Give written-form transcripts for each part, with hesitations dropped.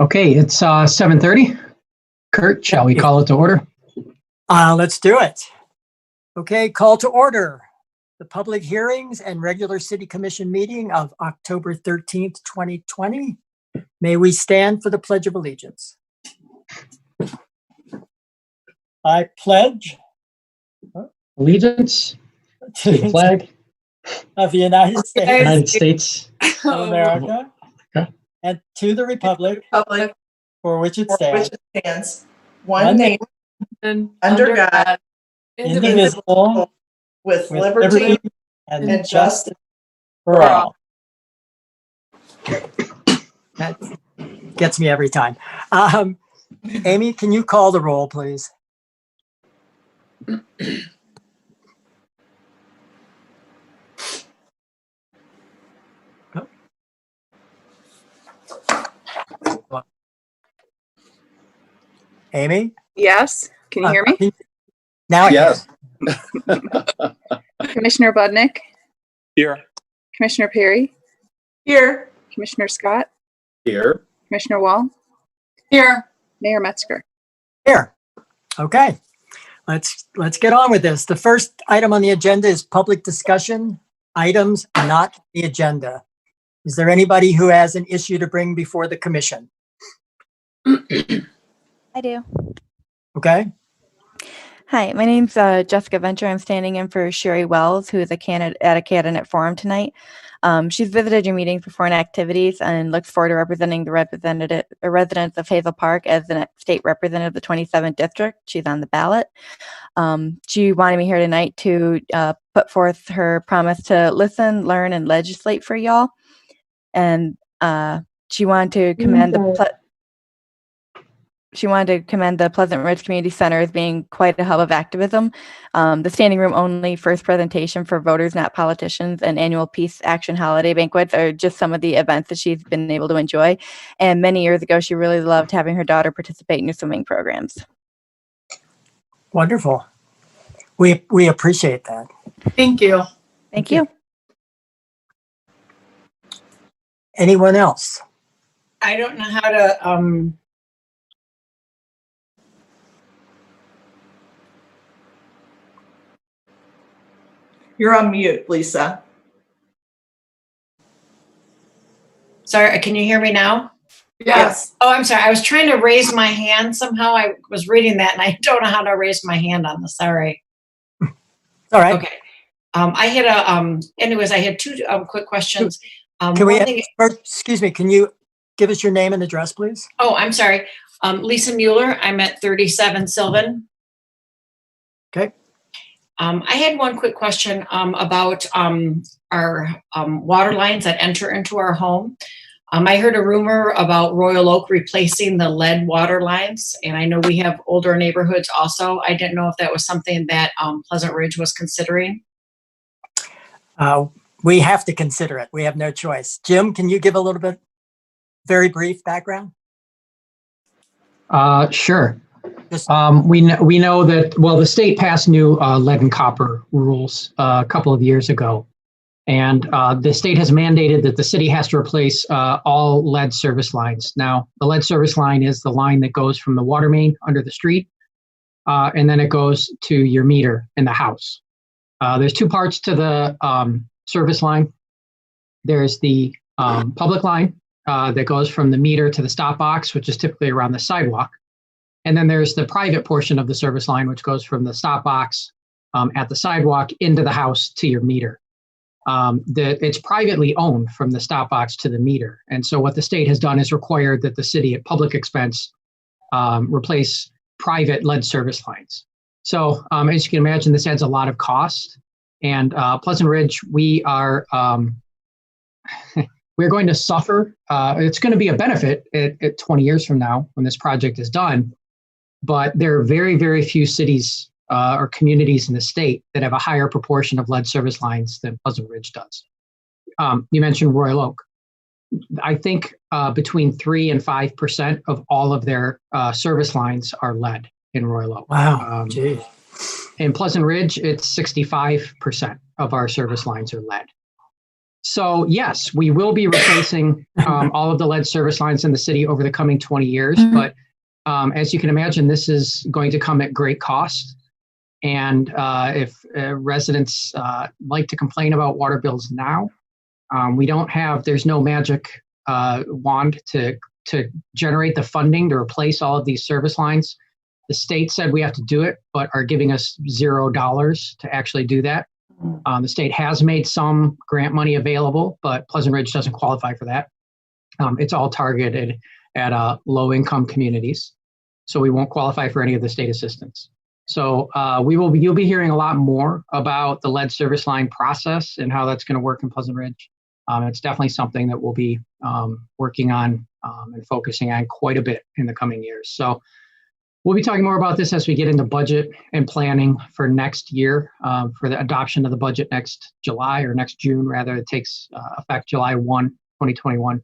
Okay, it's 7:30. Kurt, shall we call it to order? Let's do it. Okay, call to order. The public hearings and regular city commission meeting of October 13th, 2020. May we stand for the Pledge of Allegiance. I pledge Allegiance to the flag of the United States of of America and to the republic for which it stands, one nation, under God, indivisible, with liberty and justice for all. That gets me every time. Amy, can you call the roll, please? Amy? Yes. Can you hear me? Now Yes. Commissioner Budnick, Here. Commissioner Perry, here. Commissioner Scott, Here. Commissioner Wall, Here. Mayor Metzger. Here. Okay. Let's get on with this. The first item on the agenda is public discussion, items not on the agenda. Is there anybody who has an issue to bring before the commission? I do. Okay. Hi, my name's Jessica Venture. I'm standing in for Sherry Wells, who is a candidate at a candidate forum tonight. She's visited your meetings before and activities and looks forward to representing the residents of Hazel Park as the next state representative of the 27th district. She's on the ballot. She wanted me here tonight to put forth her promise to listen, learn, and legislate for y'all. And she wanted to commend the Pleasant Ridge Community Center as being quite a hub of activism. The standing room only first presentation for voters, not politicians, and annual peace action holiday banquets are just some of the events that she's been able to enjoy. And many years ago, she really loved having her daughter participate in your swimming programs. Wonderful. We appreciate that. Thank you. Thank you. Anyone else? I don't know how to, You're on mute, Lisa. Sorry, can you hear me now? Yes. Oh, I'm sorry. I was trying to raise my hand. Somehow I was reading that and I don't know how to raise my hand on this. Sorry. All right. Okay. I had anyways, I had two quick questions. Excuse me, can you give us your name and address, please? Oh, I'm sorry. Lisa Mueller. I'm at 37 Sylvan. Okay. I had one quick question about our water lines that enter into our home. I heard a rumor about Royal Oak replacing the lead water lines, and I know we have older neighborhoods also. I didn't know if that was something that Pleasant Ridge was considering. We have to consider it. We have no choice. Jim, can you give a little bit, very brief background? Sure. We know that, well, the state passed new lead and copper rules a couple of years ago. And the state has mandated that the city has to replace all lead service lines. Now, the lead service line is the line that goes from the water main under the street, and then it goes to your meter in the house. There's two parts to the service line. There's the public line that goes from the meter to the stop box, which is typically around the sidewalk. And then there's the private portion of the service line, which goes from the stop box at the sidewalk into the house to your meter. It's privately owned from the stop box to the meter. And so what the state has done is required that the city at public expense replace private lead service lines. So as you can imagine, this adds a lot of cost. And Pleasant Ridge, we are we're going to suffer. It's going to be a benefit at 20 years from now when this project is done. But there are very, very few cities or communities in the state that have a higher proportion of lead service lines than Pleasant Ridge does. You mentioned Royal Oak. I think between 3 and 5% of all of their service lines are lead in Royal Oak. Wow. In Pleasant Ridge, it's 65% of our service lines are lead. So yes, we will be replacing all of the lead service lines in the city over the coming 20 years. But as you can imagine, this is going to come at great cost. And if residents like to complain about water bills now, there's no magic wand to generate the funding to replace all of these service lines. The state said we have to do it, but are giving us $0 to actually do that. The state has made some grant money available, but Pleasant Ridge doesn't qualify for that. It's all targeted at low-income communities, so we won't qualify for any of the state assistance. So you'll be hearing a lot more about the lead service line process and how that's going to work in Pleasant Ridge. It's definitely something that we'll be working on and focusing on quite a bit in the coming years. So we'll be talking more about this as we get into budget and planning for next year, for the adoption of the budget next July or next June, rather. It takes effect July 1, 2021.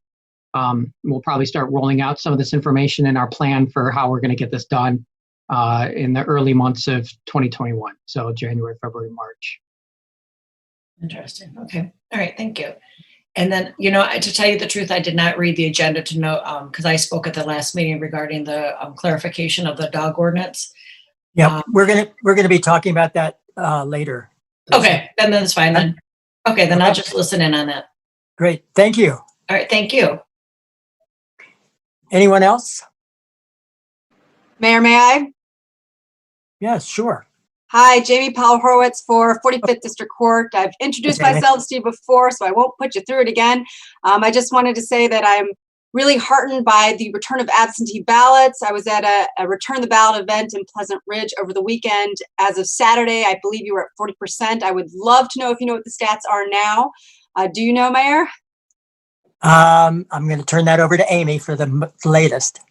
We'll probably start rolling out some of this information in our plan for how we're going to get this done in the early months of 2021. So January, February, March. Interesting. Okay. All right. Thank you. And then, to tell you the truth, I did not read the agenda to know, because I spoke at the last meeting regarding the clarification of the dog ordinance. Yeah, we're gonna be talking about that later. Okay, then that's fine then. Okay, then I'll just listen in on that. Great, thank you. All right, thank you. Anyone else? Mayor, may I? Yes, sure. Hi, Jamie Powell Horowitz for 45th District Court. I've introduced Jamie. myself to you before, so I won't put you through it again. I just wanted to say that I'm really heartened by the return of absentee ballots. I was at a return the ballot event in Pleasant Ridge over the weekend. As of Saturday, I believe you were at 40%. I would love to know if you know what the stats are now. Do you know, Mayor? I'm going to turn that over to Amy for the latest.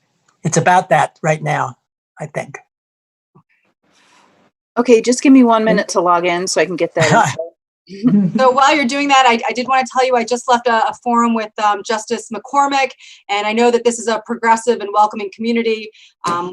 It's about that right now, I think. Okay, just give me 1 minute to log in so I can get that info. So while you're doing that, I did want to tell you I just left a forum with Justice McCormick, and I know that this is a progressive and welcoming community.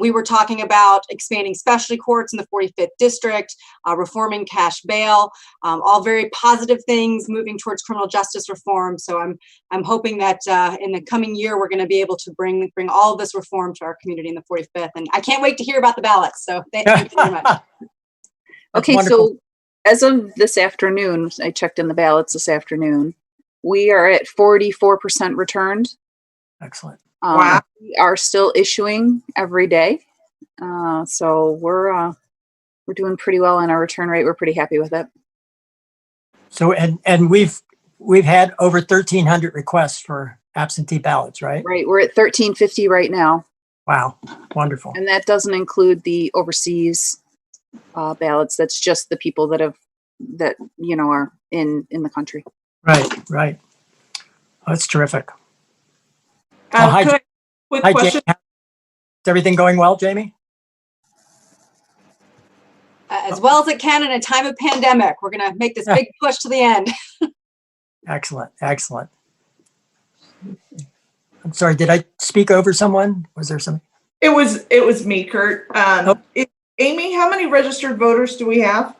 We were talking about expanding specialty courts in the 45th District, reforming cash bail, all very positive things moving towards criminal justice reform. So I'm hoping that in the coming year we're going to be able to bring all of this reform to our community in the 45th, and I can't wait to hear about the ballots. So thank you very much. Okay, wonderful. so as of this afternoon, I checked in the ballots this afternoon. We are at 44% returned. Excellent. Wow. We are still issuing every day. So we're doing pretty well on our return rate. We're pretty happy with it. So and we've had over 1,300 requests for absentee ballots, right? Right. We're at 1350 right now. Wow, wonderful. And that doesn't include the overseas ballots. That's just the people that are in the country. Right. Oh, that's terrific. Well, hi, Quick hi, question. Jamie. Is everything going well, Jamie? As well as it can in a time of pandemic. We're going to make this big push to the end. Excellent. I'm sorry, did I speak over someone? Was there something? It was me, Kurt. Amy, how many registered voters do we have?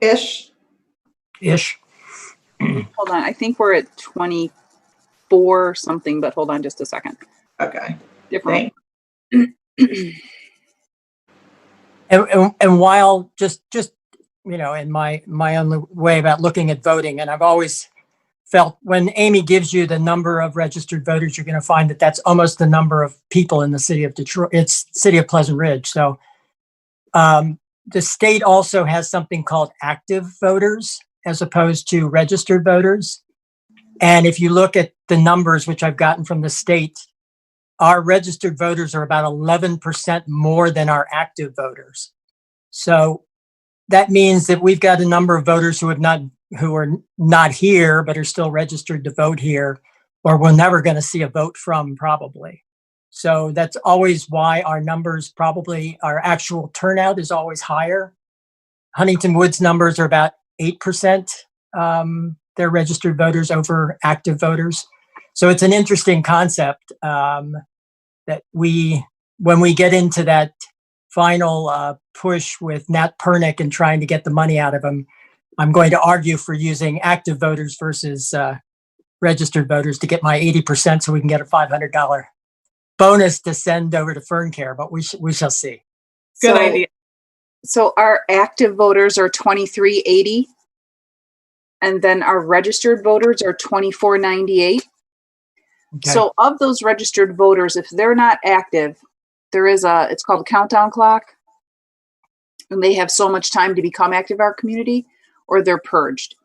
Ish. Hold on. I think we're at 24 something, but hold on just a second. Okay. Different. And while just in my own way about looking at voting, and I've always felt when Amy gives you the number of registered voters, you're going to find that that's almost the number of people in the city of Detroit. It's city of Pleasant Ridge. So the state also has something called active voters as opposed to registered voters. And if you look at the numbers, which I've gotten from the state, our registered voters are about 11% more than our active voters. So that means that we've got a number of voters who are not here, but are still registered to vote here, or we're never going to see a vote from probably. So that's always why our numbers our actual turnout is always higher. Huntington Woods numbers are about 8%. They're registered voters over active voters. So it's an interesting concept that when we get into that final push with Nat Pernick and trying to get the money out of him, I'm going to argue for using active voters versus registered voters to get my 80% so we can get a $500 bonus to send over to Fern Care, but we shall see. Good So- idea. So our active voters are 2380, and then our registered voters are 2498. Okay. So of those registered voters, if they're not active, it's called a countdown clock, and they have so much time to become active in our community, or they're purged.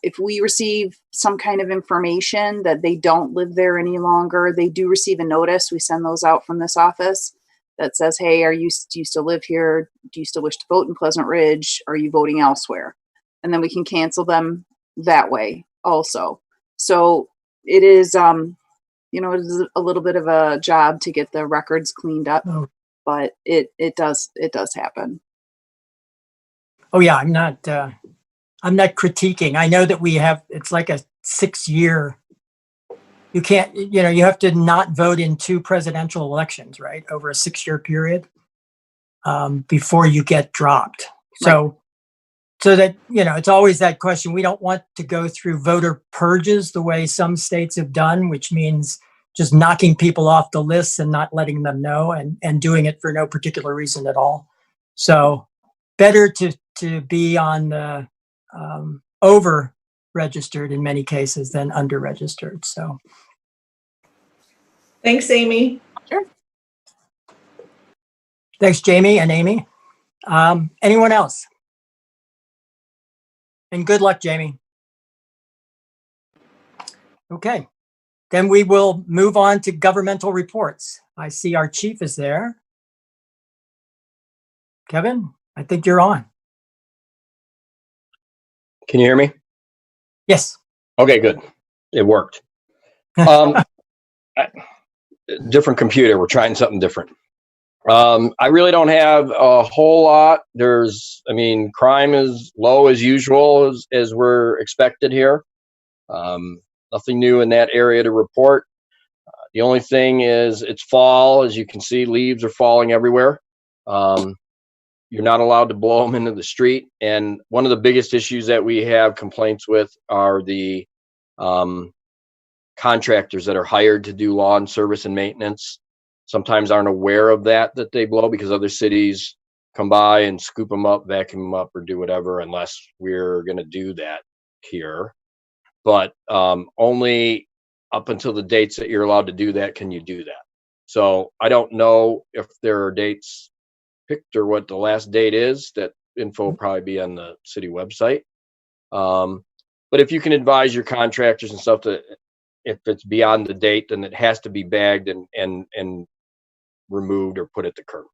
If we receive some kind of information that they don't live there any longer, they do receive a notice. We send those out from this office that says, hey, do you still live here? Do you still wish to vote in Pleasant Ridge? Are you voting elsewhere? And then we can cancel them that way also. So it is, it is a little bit of a job to get the records cleaned up, Oh. but it does happen. Oh yeah, I'm not critiquing. I know that it's like a 6-year, you can't, you have to not vote in 2 presidential elections, right? Over a 6-year period, before you get dropped. So that, it's always that question. We don't want to go through voter purges the way some states have done, which means just knocking people off the lists and not letting them know and doing it for no particular reason at all. So better to be on the over registered in many cases than under registered. So Thanks, Amy. Sure. thanks, Jamie and Amy. Anyone else? And good luck, Jamie. Okay, then we will move on to governmental reports. I see our chief is there. Kevin, I think you're on. Can you hear me? Yes. Okay, good. It worked. Different computer. We're trying something different. I really don't have a whole lot. Crime is low as usual, as we're expected here. Nothing new in that area to report. The only thing is it's fall. As you can see, leaves are falling everywhere. You're not allowed to blow them into the street. And one of the biggest issues that we have complaints with are the contractors that are hired to do lawn service and maintenance. Sometimes aren't aware of that they blow, because other cities come by and scoop them up, vacuum them up, or do whatever, unless we're going to do that here. But only up until the dates that you're allowed to do that can you do that. So I don't know if there are dates picked or what the last date is. That info will probably be on the city website. But if you can advise your contractors and stuff that if it's beyond the date, then it has to be bagged and removed or put at the curb.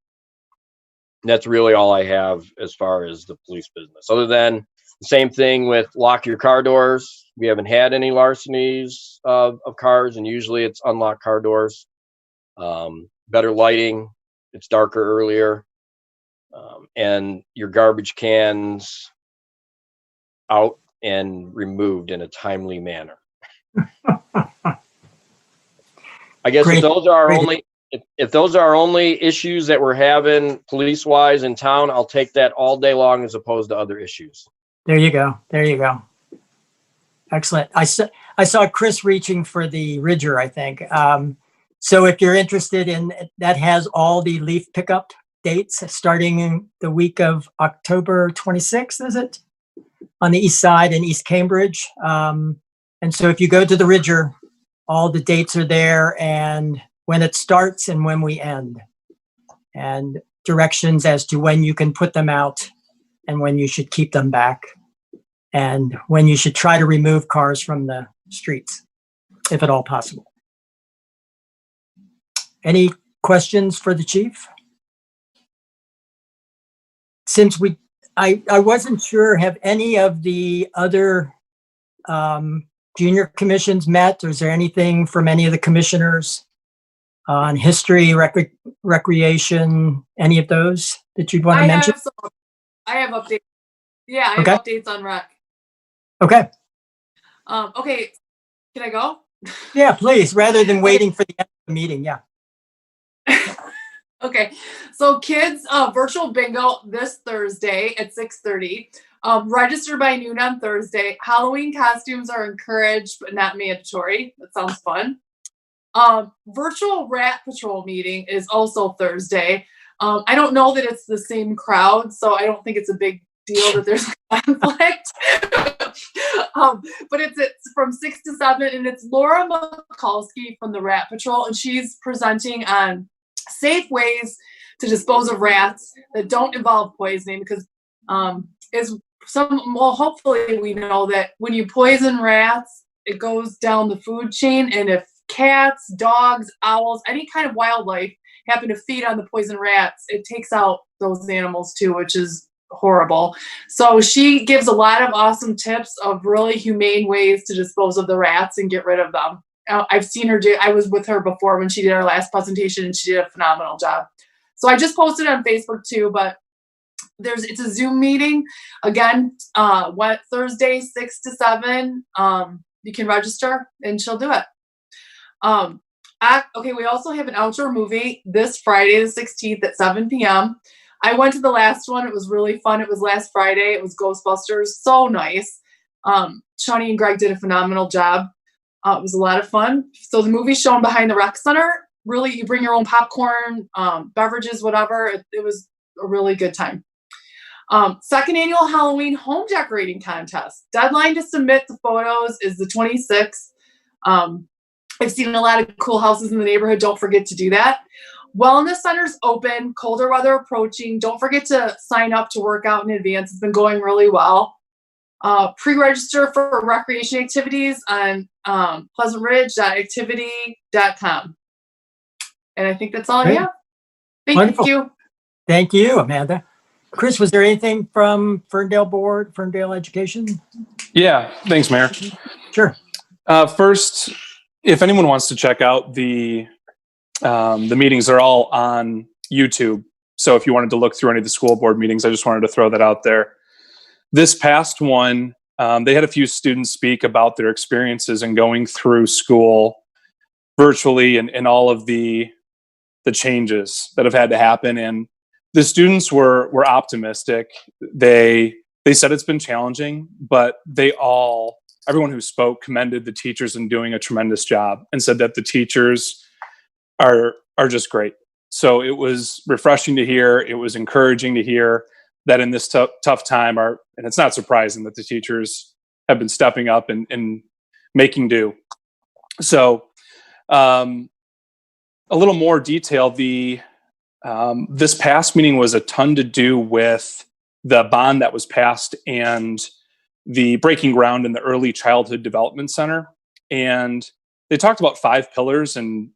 And that's really all I have as far as the police business. Other than the same thing with lock your car doors. We haven't had any larcenies of cars, and usually it's unlocked car doors. Better lighting. It's darker earlier. And your garbage cans out and removed in a timely manner. I guess if those are our only issues that we're having police wise in town, I'll take that all day long as opposed to other issues. There you go. Excellent. I saw Chris reaching for the Ridger, I think. So if you're interested in that, has all the leaf pickup dates starting in the week of October 26th, is it? On the east side in East Cambridge. And so if you go to the Ridger, all the dates are there, and when it starts and when we end, and directions as to when you can put them out and when you should keep them back, and when you should try to remove cars from the streets, if at all possible. Any questions for the chief? Since I wasn't sure, have any of the other junior commissions met, or is there anything from any of the commissioners on history, recreation, any of those that you'd want to mention? I have updates. Yeah, I have updates on rec. Okay. Okay, can I go? Yeah, please, rather than waiting for the end of the meeting, yeah. Okay, so kids, virtual bingo this Thursday at 6:30. Register by noon on Thursday. Halloween costumes are encouraged, but not mandatory. That sounds fun. Virtual rat patrol meeting is also Thursday. I don't know that it's the same crowd, so I don't think it's a big deal that there's a conflict. But it's from 6 to 7, and it's Laura Mikulski from the Rat Patrol, and she's presenting on safe ways to dispose of rats that don't involve poisoning, because hopefully we know that when you poison rats, it goes down the food chain, and if cats, dogs, owls, any kind of wildlife happen to feed on the poison rats, it takes out those animals too, which is horrible. So she gives a lot of awesome tips of really humane ways to dispose of the rats and get rid of them. I've seen her I was with her before when she did our last presentation, and she did a phenomenal job. So I just posted on Facebook too, but it's a Zoom meeting. Again, Thursday, 6 to 7. You can register and she'll do it. Okay, we also have an outdoor movie this Friday, the 16th at 7 p.m. I went to the last one. It was really fun. It was last Friday. It was Ghostbusters. So nice. Shawnee and Greg did a phenomenal job. It was a lot of fun. So the movie's shown behind the rec center. Really, you bring your own popcorn, beverages, whatever. It was a really good time. Second annual Halloween home decorating contest. Deadline to submit the photos is the 26th. I've seen a lot of cool houses in the neighborhood. Don't forget to do that. Wellness centers open, colder weather approaching. Don't forget to sign up to work out in advance. It's been going really well. Pre-register for recreation activities on pleasantridge.activity.com. And I think that's all I have. Thank you. Thank you, Amanda. Chris, was there anything from Ferndale Education? Yeah, thanks, Mayor. Sure. First, if anyone wants to check out the meetings, are all on YouTube. So if you wanted to look through any of the school board meetings, I just wanted to throw that out there. This past one, they had a few students speak about their experiences in going through school virtually and all of the changes that have had to happen. And the students were optimistic. They said it's been challenging, but everyone who spoke commended the teachers in doing a tremendous job and said that the teachers are just great. So it was refreshing to hear. It was encouraging to hear that in this tough time, and it's not surprising that the teachers have been stepping up and making do. So a little more detail, this past meeting was a ton to do with the bond that was passed and the breaking ground in the Early Childhood Development Center. And they talked about 5 pillars and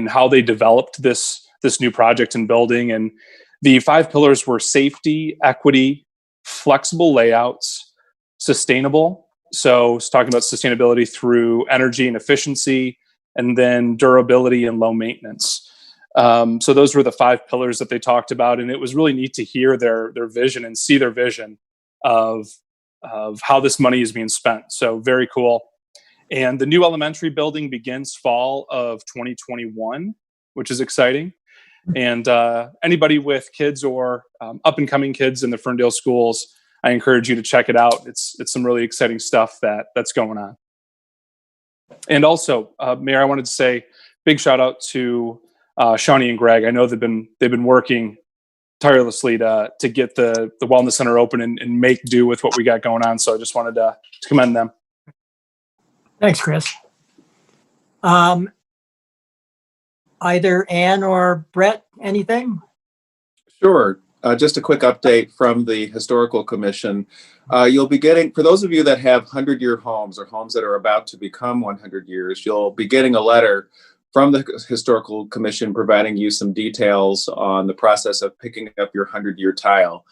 how they developed this new project and building. And the 5 pillars were safety, equity, flexible layouts, sustainable. So it's talking about sustainability through energy and efficiency, and then durability and low maintenance. So those were the 5 pillars that they talked about. And it was really neat to hear their vision and see their vision of how this money is being spent. So very cool. And the new elementary building begins fall of 2021, which is exciting. And anybody with kids or up and coming kids in the Ferndale schools, I encourage you to check it out. It's some really exciting stuff that's going on. And also, Mayor, I wanted to say big shout out to Shawnee and Greg. I know they've been working tirelessly to get the wellness center open and make do with what we got going on. So I just wanted to commend them. Thanks, Chris. Either Ann or Brett, anything? Sure. Just a quick update from the Historical Commission. You'll be getting, for those of you that have 100-year homes or homes that are about to become 100 years, you'll be getting a letter from the Historical Commission providing you some details on the process of picking up your 100-year tile.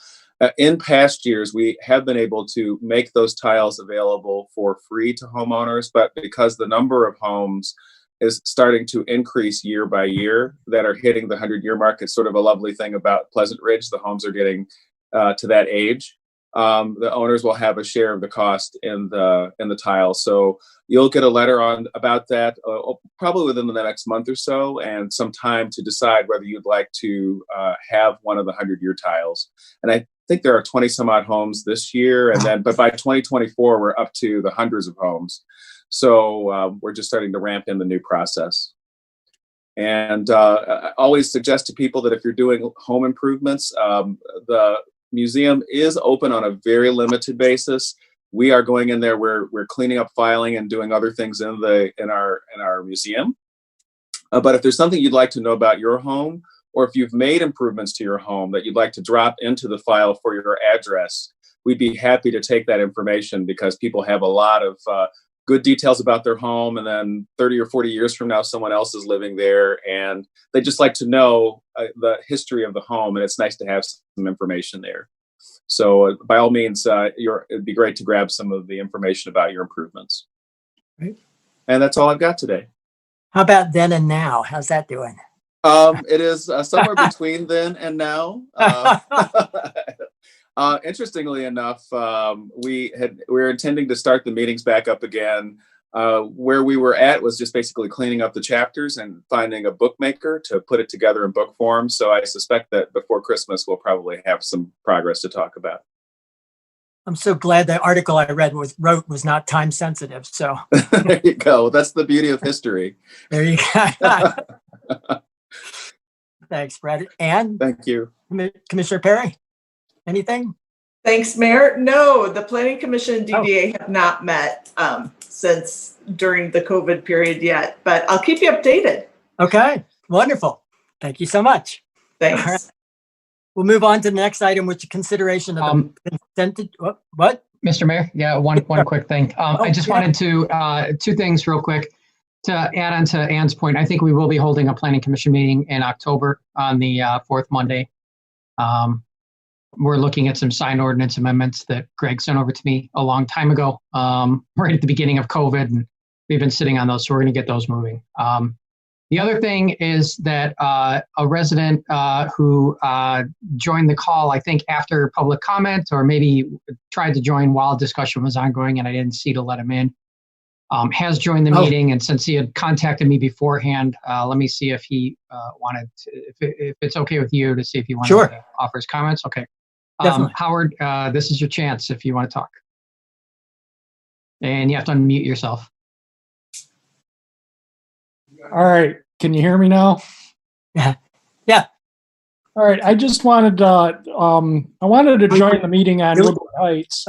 In past years, we have been able to make those tiles available for free to homeowners, but because the number of homes is starting to increase year by year that are hitting the 100-year mark, it's sort of a lovely thing about Pleasant Ridge. The homes are getting to that age. The owners will have a share of the cost in the tile. So you'll get a letter about that probably within the next month or so, and some time to decide whether you'd like to have one of the 100-year tiles. And think there are 20 some odd homes this year. And then, but by 2024, we're up to the hundreds of homes. So we're just starting to ramp in the new process. And I always suggest to people that if you're doing home improvements, the museum is open on a very limited basis. We are going in there, we're cleaning up filing and doing other things in our museum. But if there's something you'd like to know about your home, or if you've made improvements to your home that you'd like to drop into the file for your address, we'd be happy to take that information, because people have a lot of good details about their home, and then 30 or 40 years from now, someone else is living there, and they just like to know the history of the home, and it's nice to have some information there. So by all means, it'd be great to grab some of the information about your improvements. Right. And that's all I've got today. How about then and now? How's that doing? It is somewhere between then and now. Interestingly enough, we're intending to start the meetings back up again. Where we were at was just basically cleaning up the chapters and finding a bookmaker to put it together in book form. So I suspect that before Christmas, we'll probably have some progress to talk about. I'm so glad the article I wrote was not time sensitive. So there you go. That's the beauty of history. There you go. Thanks, Brad. And thank you, Commissioner Perry. Anything? Thanks, Mayor. No, the Planning Commission and DDA have not met since during the COVID period yet, but I'll keep you updated. Okay, wonderful. Thank you so much. Thanks. Right. We'll move on to the next item, which is consideration of the consent. What? Mr. Mayor, yeah, one quick thing. I just wanted to, two things real quick to add on to Ann's point. I think we will be holding a Planning Commission meeting in October on the fourth Monday. We're looking at some sign ordinance amendments that Greg sent over to me a long time ago, right at the beginning of COVID, and we've been sitting on those, so we're going to get those moving. The other thing is that a resident who joined the call, I think after public comment, or maybe tried to join while discussion was ongoing and I didn't see to let him in, has joined the meeting. And since he had contacted me beforehand, let me see if he wanted to, if it's okay with you, to see if he wanted to offer his comments. Okay. Howard, this is your chance if you want to talk. And you have to unmute yourself. All right. Can you hear me now? Yeah. Yeah. All right. I just wanted to, I wanted to join the meeting on Woodward Heights.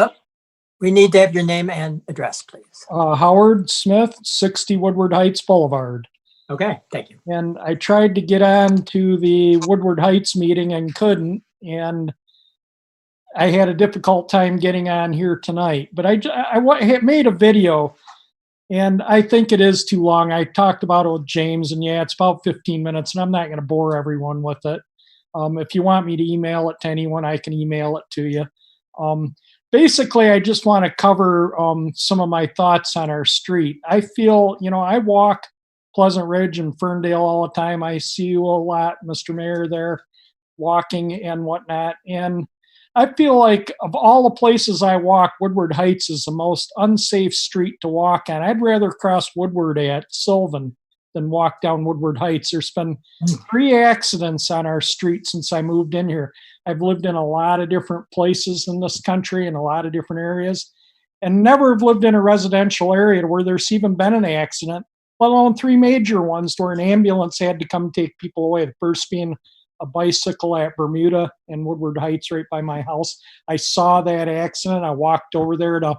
We need to have your name and address, please. Howard Smith, 60 Woodward Heights Boulevard. Okay. Thank you. And I tried to get on to the Woodward Heights meeting and couldn't. And I had a difficult time getting on here tonight. But I made a video. And I think it is too long. I talked about it with James, and yeah, it's about 15 minutes, and I'm not going to bore everyone with it. If you want me to email it to anyone, I can email it to you. Basically, I just want to cover some of my thoughts on our street. I feel, I walk Pleasant Ridge and Ferndale all the time. I see you a lot, Mr. Mayor, there walking and whatnot. And I feel like of all the places I walk, Woodward Heights is the most unsafe street to walk on. I'd rather cross Woodward at Sylvan than walk down Woodward Heights. There's been 3 accidents on our street since I moved in here. I've lived in a lot of different places in this country in a lot of different areas, and never have lived in a residential area where there's even been an accident, let alone 3 major ones where an ambulance had to come take people away. The first being a bicycle at Bermuda in Woodward Heights right by my house. I saw that accident. I walked over there to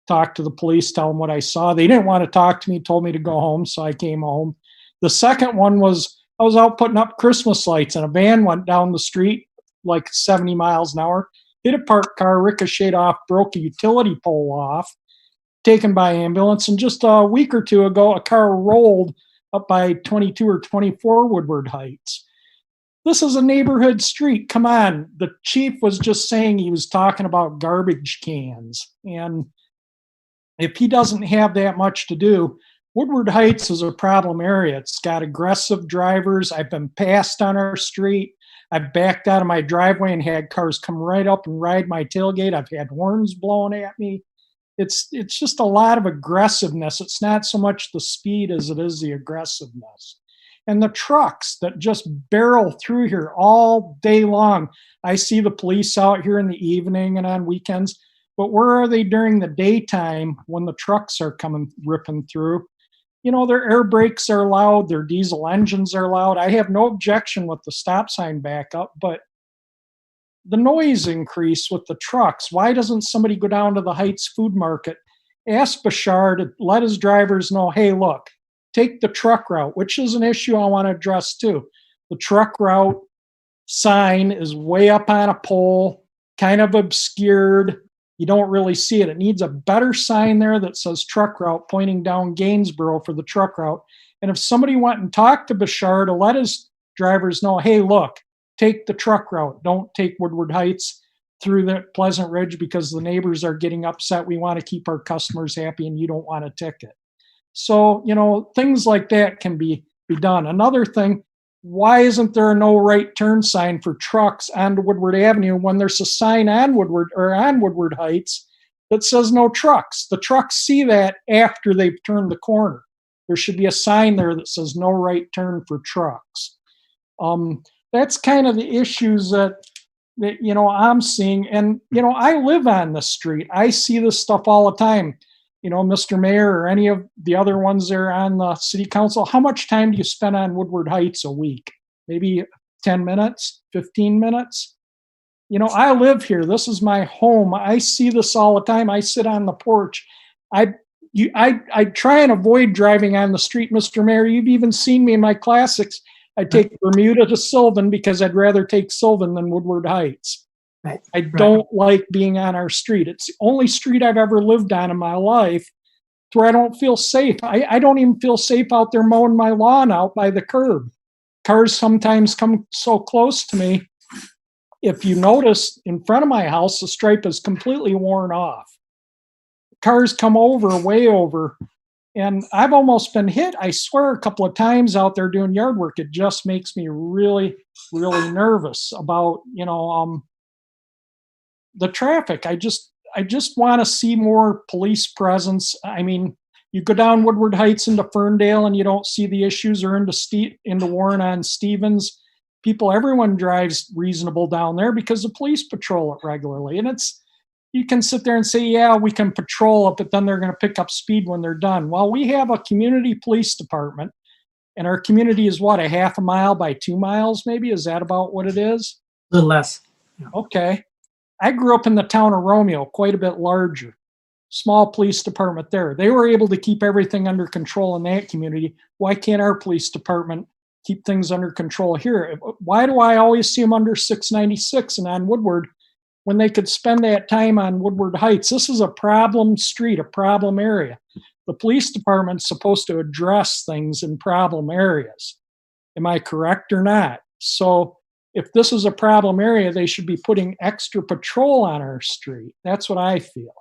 talk to the police, tell them what I saw. They didn't want to talk to me, told me to go home, so I came home. The second one was I was out putting up Christmas lights, and a van went down the street like 70 miles an hour, hit a parked car, ricocheted off, broke a utility pole off, taken by ambulance. And just a week or 2 ago, a car rolled up by 22 or 24 Woodward Heights. This is a neighborhood street. Come on. The chief was just saying he was talking about garbage cans. And if he doesn't have that much to do, Woodward Heights is a problem area. It's got aggressive drivers. I've been passed on our street. I've backed out of my driveway and had cars come right up and ride my tailgate. I've had horns blown at me. It's just a lot of aggressiveness. It's not so much the speed as it is the aggressiveness. And the trucks that just barrel through here all day long. I see the police out here in the evening and on weekends, but where are they during the daytime when the trucks are coming ripping through? Their air brakes are loud, their diesel engines are loud. I have no objection with the stop sign backup, but the noise increase with the trucks. Why doesn't somebody go down to the Heights Food Market, ask Bashar to let his drivers know, hey, look, take the truck route, which is an issue I want to address too. The truck route sign is way up on a pole, kind of obscured. You don't really see it. It needs a better sign there that says truck route pointing down Gainsborough for the truck route. And if somebody went and talked to Bashar to let his drivers know, hey, look, take the truck route. Don't take Woodward Heights through the Pleasant Ridge because the neighbors are getting upset. We want to keep our customers happy and you don't want a ticket. So, things like that can be done. Another thing, why isn't there a no right turn sign for trucks on Woodward Avenue when there's a sign on Woodward Heights that says no trucks? The trucks see that after they've turned the corner. There should be a sign there that says no right turn for trucks. That's kind of the issues that I'm seeing. And, I live on the street. I see this stuff all the time. Mr. Mayor or any of the other ones there on the city council, how much time do you spend on Woodward Heights a week? Maybe 10 minutes, 15 minutes? I live here. This is my home. I see this all the time. I sit on the porch. I try and avoid driving on the street, Mr. Mayor. You've even seen me in my classics. I take Bermuda to Sylvan because I'd rather take Sylvan than Woodward Heights. Right. I don't like being on our street. It's the only street I've ever lived on in my life where I don't feel safe. I don't even feel safe out there mowing my lawn out by the curb. Cars sometimes come so close to me. If you notice, in front of my house, the stripe is completely worn off. Cars come way over. And I've almost been hit, I swear, a couple of times out there doing yard work. It just makes me really, really nervous about, the traffic. I just want to see more police presence. I mean, you go down Woodward Heights into Ferndale and you don't see the issues, or into Warren on Stevens. Everyone drives reasonable down there because the police patrol it regularly. And you can sit there and say, yeah, we can patrol it, but then they're going to pick up speed when they're done. Well, we have a community police department, and our community is what, a half a mile by 2 miles, maybe? Is that about what it is? A little less. Yeah. Okay. I grew up in the town of Romeo, quite a bit larger. Small police department there. They were able to keep everything under control in that community. Why can't our police department keep things under control here? Why do I always see them under 696 and on Woodward when they could spend that time on Woodward Heights? This is a problem street, a problem area. The police department's supposed to address things in problem areas. Am I correct or not? So if this is a problem area, they should be putting extra patrol on our street. That's what I feel.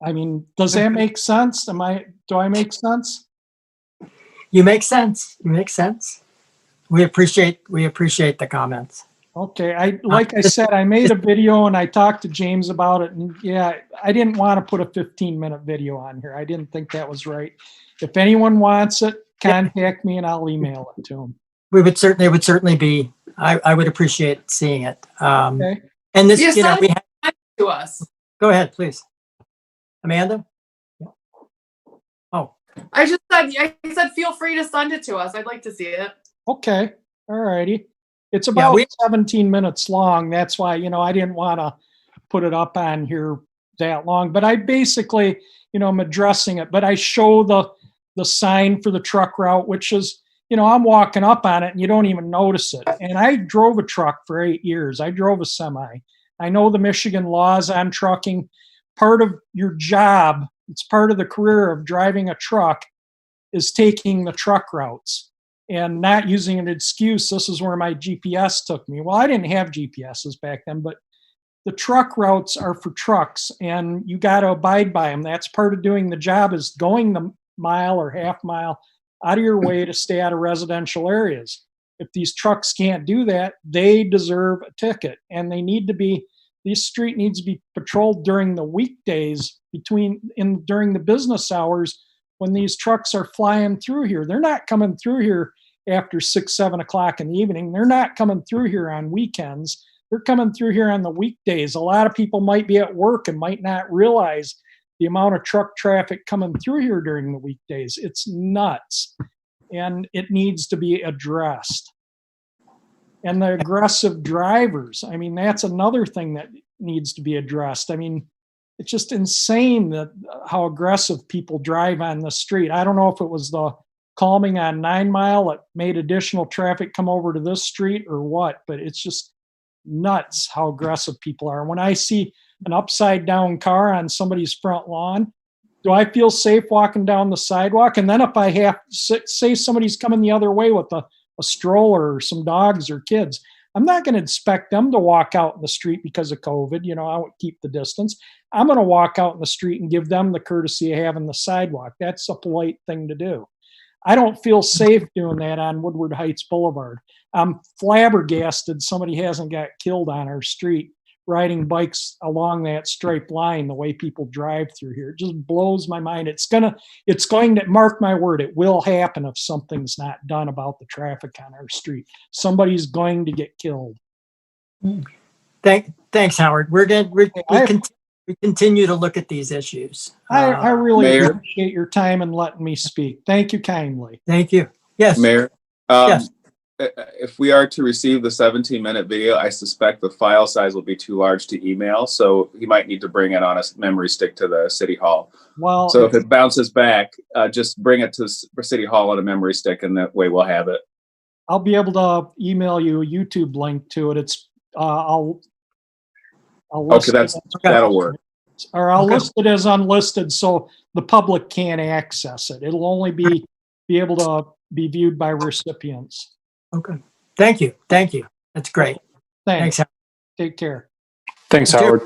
I mean, does that make sense? Do I make sense? You make sense. You make sense. We appreciate the comments. Okay. Like I said, I made a video and I talked to James about it. And yeah, I didn't want to put a 15-minute video on here. I didn't think that was right. If anyone wants it, contact me and I'll email it to them. It would certainly be, I would appreciate seeing it. Okay. And this, Yes, we have, to us. go ahead, please. Amanda? Oh, I said feel free to send it to us. I'd like to see it. Okay. All righty. It's about Yeah, 17 minutes long. That's why, I didn't want to put it up on here that long. But I basically, I'm addressing it. But I show the sign for the truck route, which is, I'm walking up on it and you don't even notice it. And I drove a truck for 8 years. I drove a semi. I know the Michigan laws on trucking. Part of your job, it's part of the career of driving a truck, is taking the truck routes and not using an excuse. This is where my GPS took me. Well, I didn't have GPSs back then, but the truck routes are for trucks and you got to abide by them. That's part of doing the job, is going the mile or half mile out of your way to stay out of residential areas. If these trucks can't do that, they deserve a ticket, and this street needs to be patrolled during the weekdays during the business hours when these trucks are flying through here. They're not coming through here after 6, 7 o'clock in the evening. They're not coming through here on weekends. They're coming through here on the weekdays. A lot of people might be at work and might not realize the amount of truck traffic coming through here during the weekdays. It's nuts, and it needs to be addressed. And the aggressive drivers, I mean, that's another thing that needs to be addressed. I mean, it's just insane that how aggressive people drive on the street. I don't know if it was the calming on 9 Mile that made additional traffic come over to this street or what, but it's just nuts how aggressive people are. When I see an upside down car on somebody's front lawn, do I feel safe walking down the sidewalk? And then if I have, say somebody's coming the other way with a stroller or some dogs or kids, I'm not going to expect them to walk out in the street because of COVID. You know, I would keep the distance. I'm going to walk out in the street and give them the courtesy of having the sidewalk. That's a polite thing to do. I don't feel safe doing that on Woodward Heights Boulevard. I'm flabbergasted somebody hasn't got killed on our street riding bikes along that striped line the way people drive through here. It just blows my mind. It's going to, mark my word, it will happen if something's not done about the traffic on our street. Somebody's going to get killed. Thanks, Howard. We continue to look at these issues. I really Mayor? appreciate your time and letting me speak. Thank you kindly. Thank you. Yes. Mayor, Yes. if we are to receive the 17-minute video, I suspect the file size will be too large to email, so he might need to bring it on a memory stick to the City Hall. Well, So if it bounces back, just bring it to City Hall on a memory stick, and that way we'll have it. I'll be able to email you a YouTube link to it. It's I'll list Okay, that'll work. Or I'll Okay. list it as unlisted so the public can't access it. It'll only be able to be viewed by recipients. Okay. Thank you. That's great. Thanks. Thanks, Howard. Take care. Thanks, You too. Howard.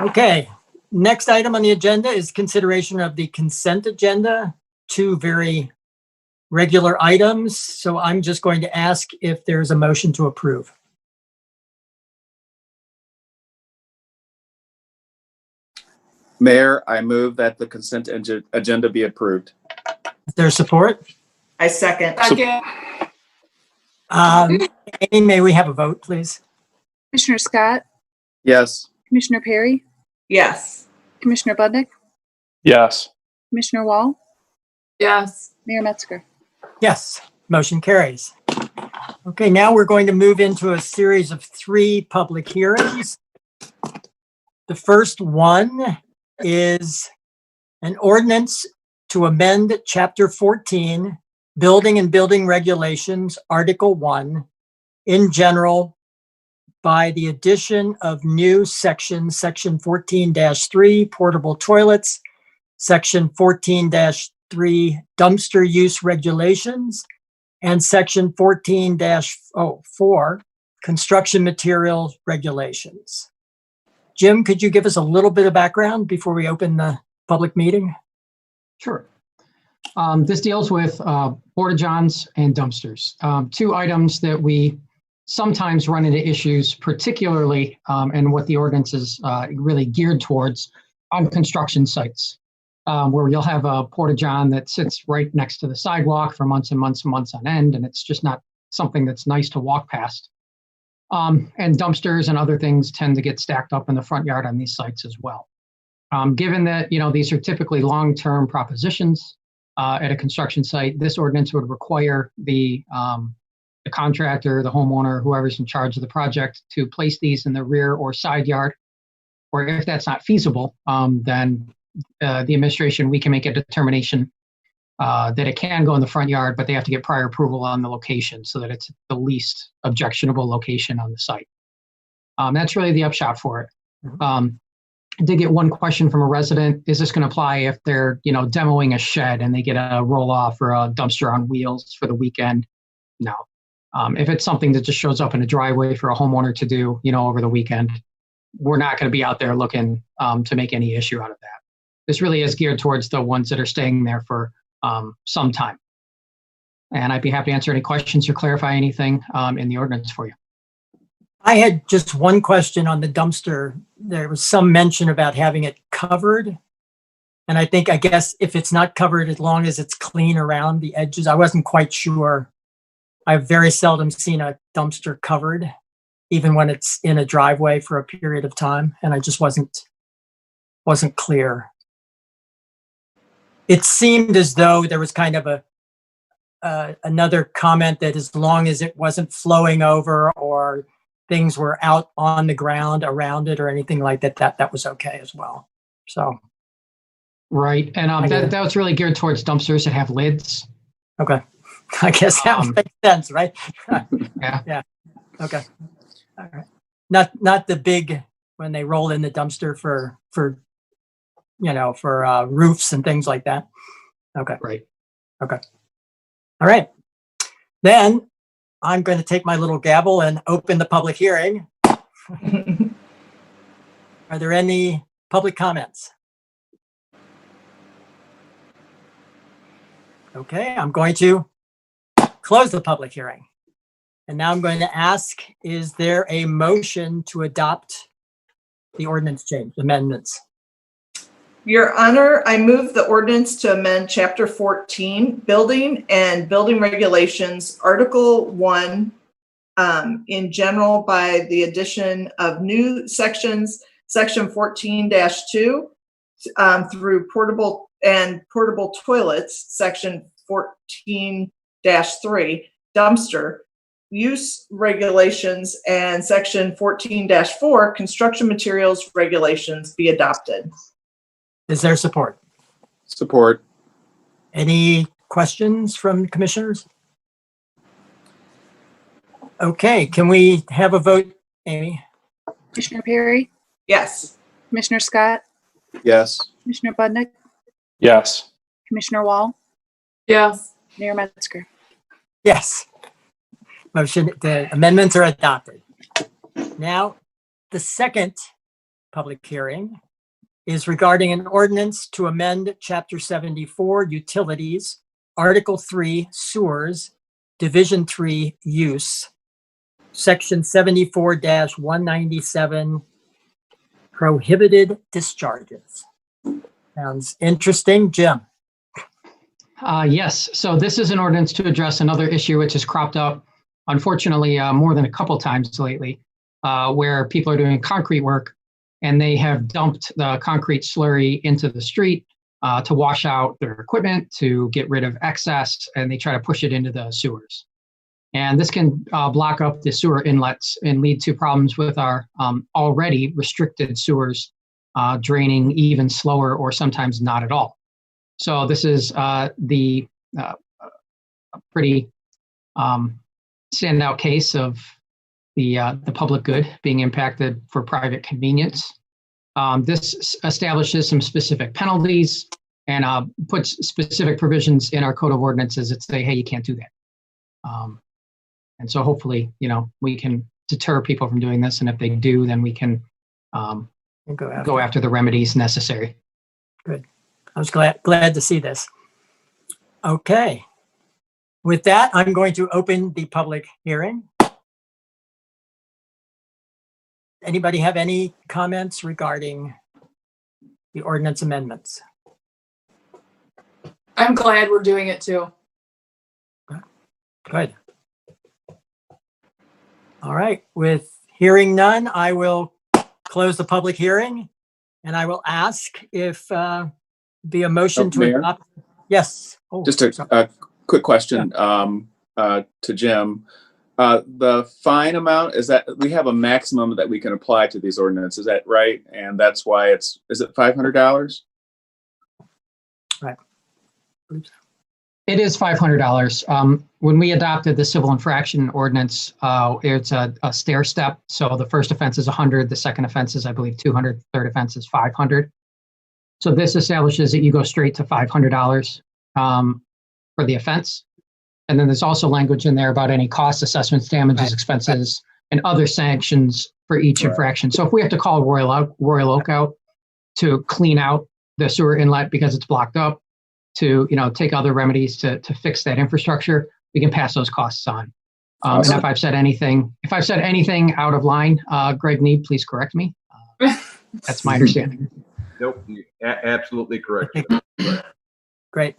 Okay. Next item on the agenda is consideration of the consent agenda. 2 very regular items. So I'm just going to ask if there's a motion to approve. Mayor, I move that the consent agenda be approved. Is there support? I second. Second. Amy, may we have a vote, please? Commissioner Scott, Yes. Commissioner Perry, Yes. Commissioner Budnick, Yes. Commissioner Wall, Yes. Mayor Metzger. Yes, motion carries. Okay, now we're going to move into a series of 3 public hearings. The first one is an ordinance to amend Chapter 14, Building and Building Regulations, Article 1, in general, by the addition of new sections, Section 14-3, portable toilets, Section 14-3, dumpster use regulations, and Section 14-4, construction materials regulations. Jim, could you give us a little bit of background before we open the public meeting? Sure. This deals with porta-johns and dumpsters. 2 items that we sometimes run into issues, particularly, and what the ordinance is really geared towards on construction sites, where you'll have a porta-john that sits right next to the sidewalk for months and months and months on end, and it's just not something that's nice to walk past. And dumpsters and other things tend to get stacked up in the front yard on these sites as well. Given that, these are typically long-term propositions at a construction site, this ordinance would require the contractor, the homeowner, whoever's in charge of the project to place these in the rear or side yard. Or if that's not feasible, then the administration, we can make a determination that it can go in the front yard, but they have to get prior approval on the location so that it's the least objectionable location on the site. That's really the upshot for it. I did get one question from a resident. Is this going to apply if they're, demoing a shed and they get a roll off or a dumpster on wheels for the weekend? No. If it's something that just shows up in a driveway for a homeowner to do, over the weekend, we're not going to be out there looking to make any issue out of that. This really is geared towards the ones that are staying there for some time. And I'd be happy to answer any questions or clarify anything in the ordinance for you. I had just one question on the dumpster. There was some mention about having it covered. And I guess if it's not covered, as long as it's clean around the edges, I wasn't quite sure. I've very seldom seen a dumpster covered, even when it's in a driveway for a period of time, and I just wasn't clear. It seemed as though there was kind of another comment that as long as it wasn't flowing over or things were out on the ground around it or anything like that, that was okay as well. So. Right. And that was really geared towards dumpsters that have lids. Okay. I guess that makes sense, right? Yeah. Yeah. Okay. All right. Not the big, when they roll in the dumpster for roofs and things like that. Okay. Right. Okay. All right. Then I'm going to take my little gavel and open the public hearing. Are there any public comments? Okay, I'm going to close the public hearing. And now I'm going to ask, is there a motion to adopt the ordinance change amendments? Your Honor, I move the ordinance to amend Chapter 14, Building and Building Regulations, Article 1, in general by the addition of new sections, Section 14-2, through portable toilets, Section 14-3, dumpster, use regulations, and Section 14-4, construction materials regulations be adopted. Is there support? Support. Any questions from commissioners? Okay, can we have a vote, Amy? Commissioner Perry, Yes. Commissioner Scott, Yes. Commissioner Budnick, Yes. Commissioner Wall, Yes. Mayor Metzger. Yes. The amendments are adopted. Now, the second public hearing is regarding an ordinance to amend Chapter 74, Utilities, Article 3, Sewers, Division 3, Use, Section 74-197, Prohibited Discharges. Sounds interesting. Jim? Yes. So this is an ordinance to address another issue which has cropped up, unfortunately, more than a couple times lately, where people are doing concrete work and they have dumped the concrete slurry into the street to wash out their equipment, to get rid of excess, and they try to push it into the sewers. And this can block up the sewer inlets and lead to problems with our already restricted sewers draining even slower or sometimes not at all. So this is the pretty standout case of the public good being impacted for private convenience. This establishes some specific penalties and puts specific provisions in our code of ordinances that say, hey, you can't do that. And so hopefully, we can deter people from doing this. And if they do, then we can go after the remedies necessary. Good. I was glad to see this. Okay. With that, I'm going to open the public hearing. Anybody have any comments regarding the ordinance amendments? I'm glad we're doing it too. Good. All right. With hearing none, I will close the public hearing, and I will ask if be a motion to Mayor? adopt. Yes. Oh, Just a quick question to Jim. The fine amount, is that we have a maximum that we can apply to these ordinances, is that right? And that's why is it $500? Right. It is $500. When we adopted the civil infraction ordinance, it's a stair step. So the first offense is 100, the second offense is, I believe, 200, the third offense is 500. So this establishes that you go straight to $500 for the offense. And then there's also language in there about any cost assessments, damages, expenses, and other sanctions for each infraction. So if we have to call Royal Oak out to clean out the sewer inlet because it's blocked up, to take other remedies to fix that infrastructure, we can pass those costs on. And if I've said anything out of line, Greg Need, please correct me. That's my understanding. Nope, absolutely correct. Great.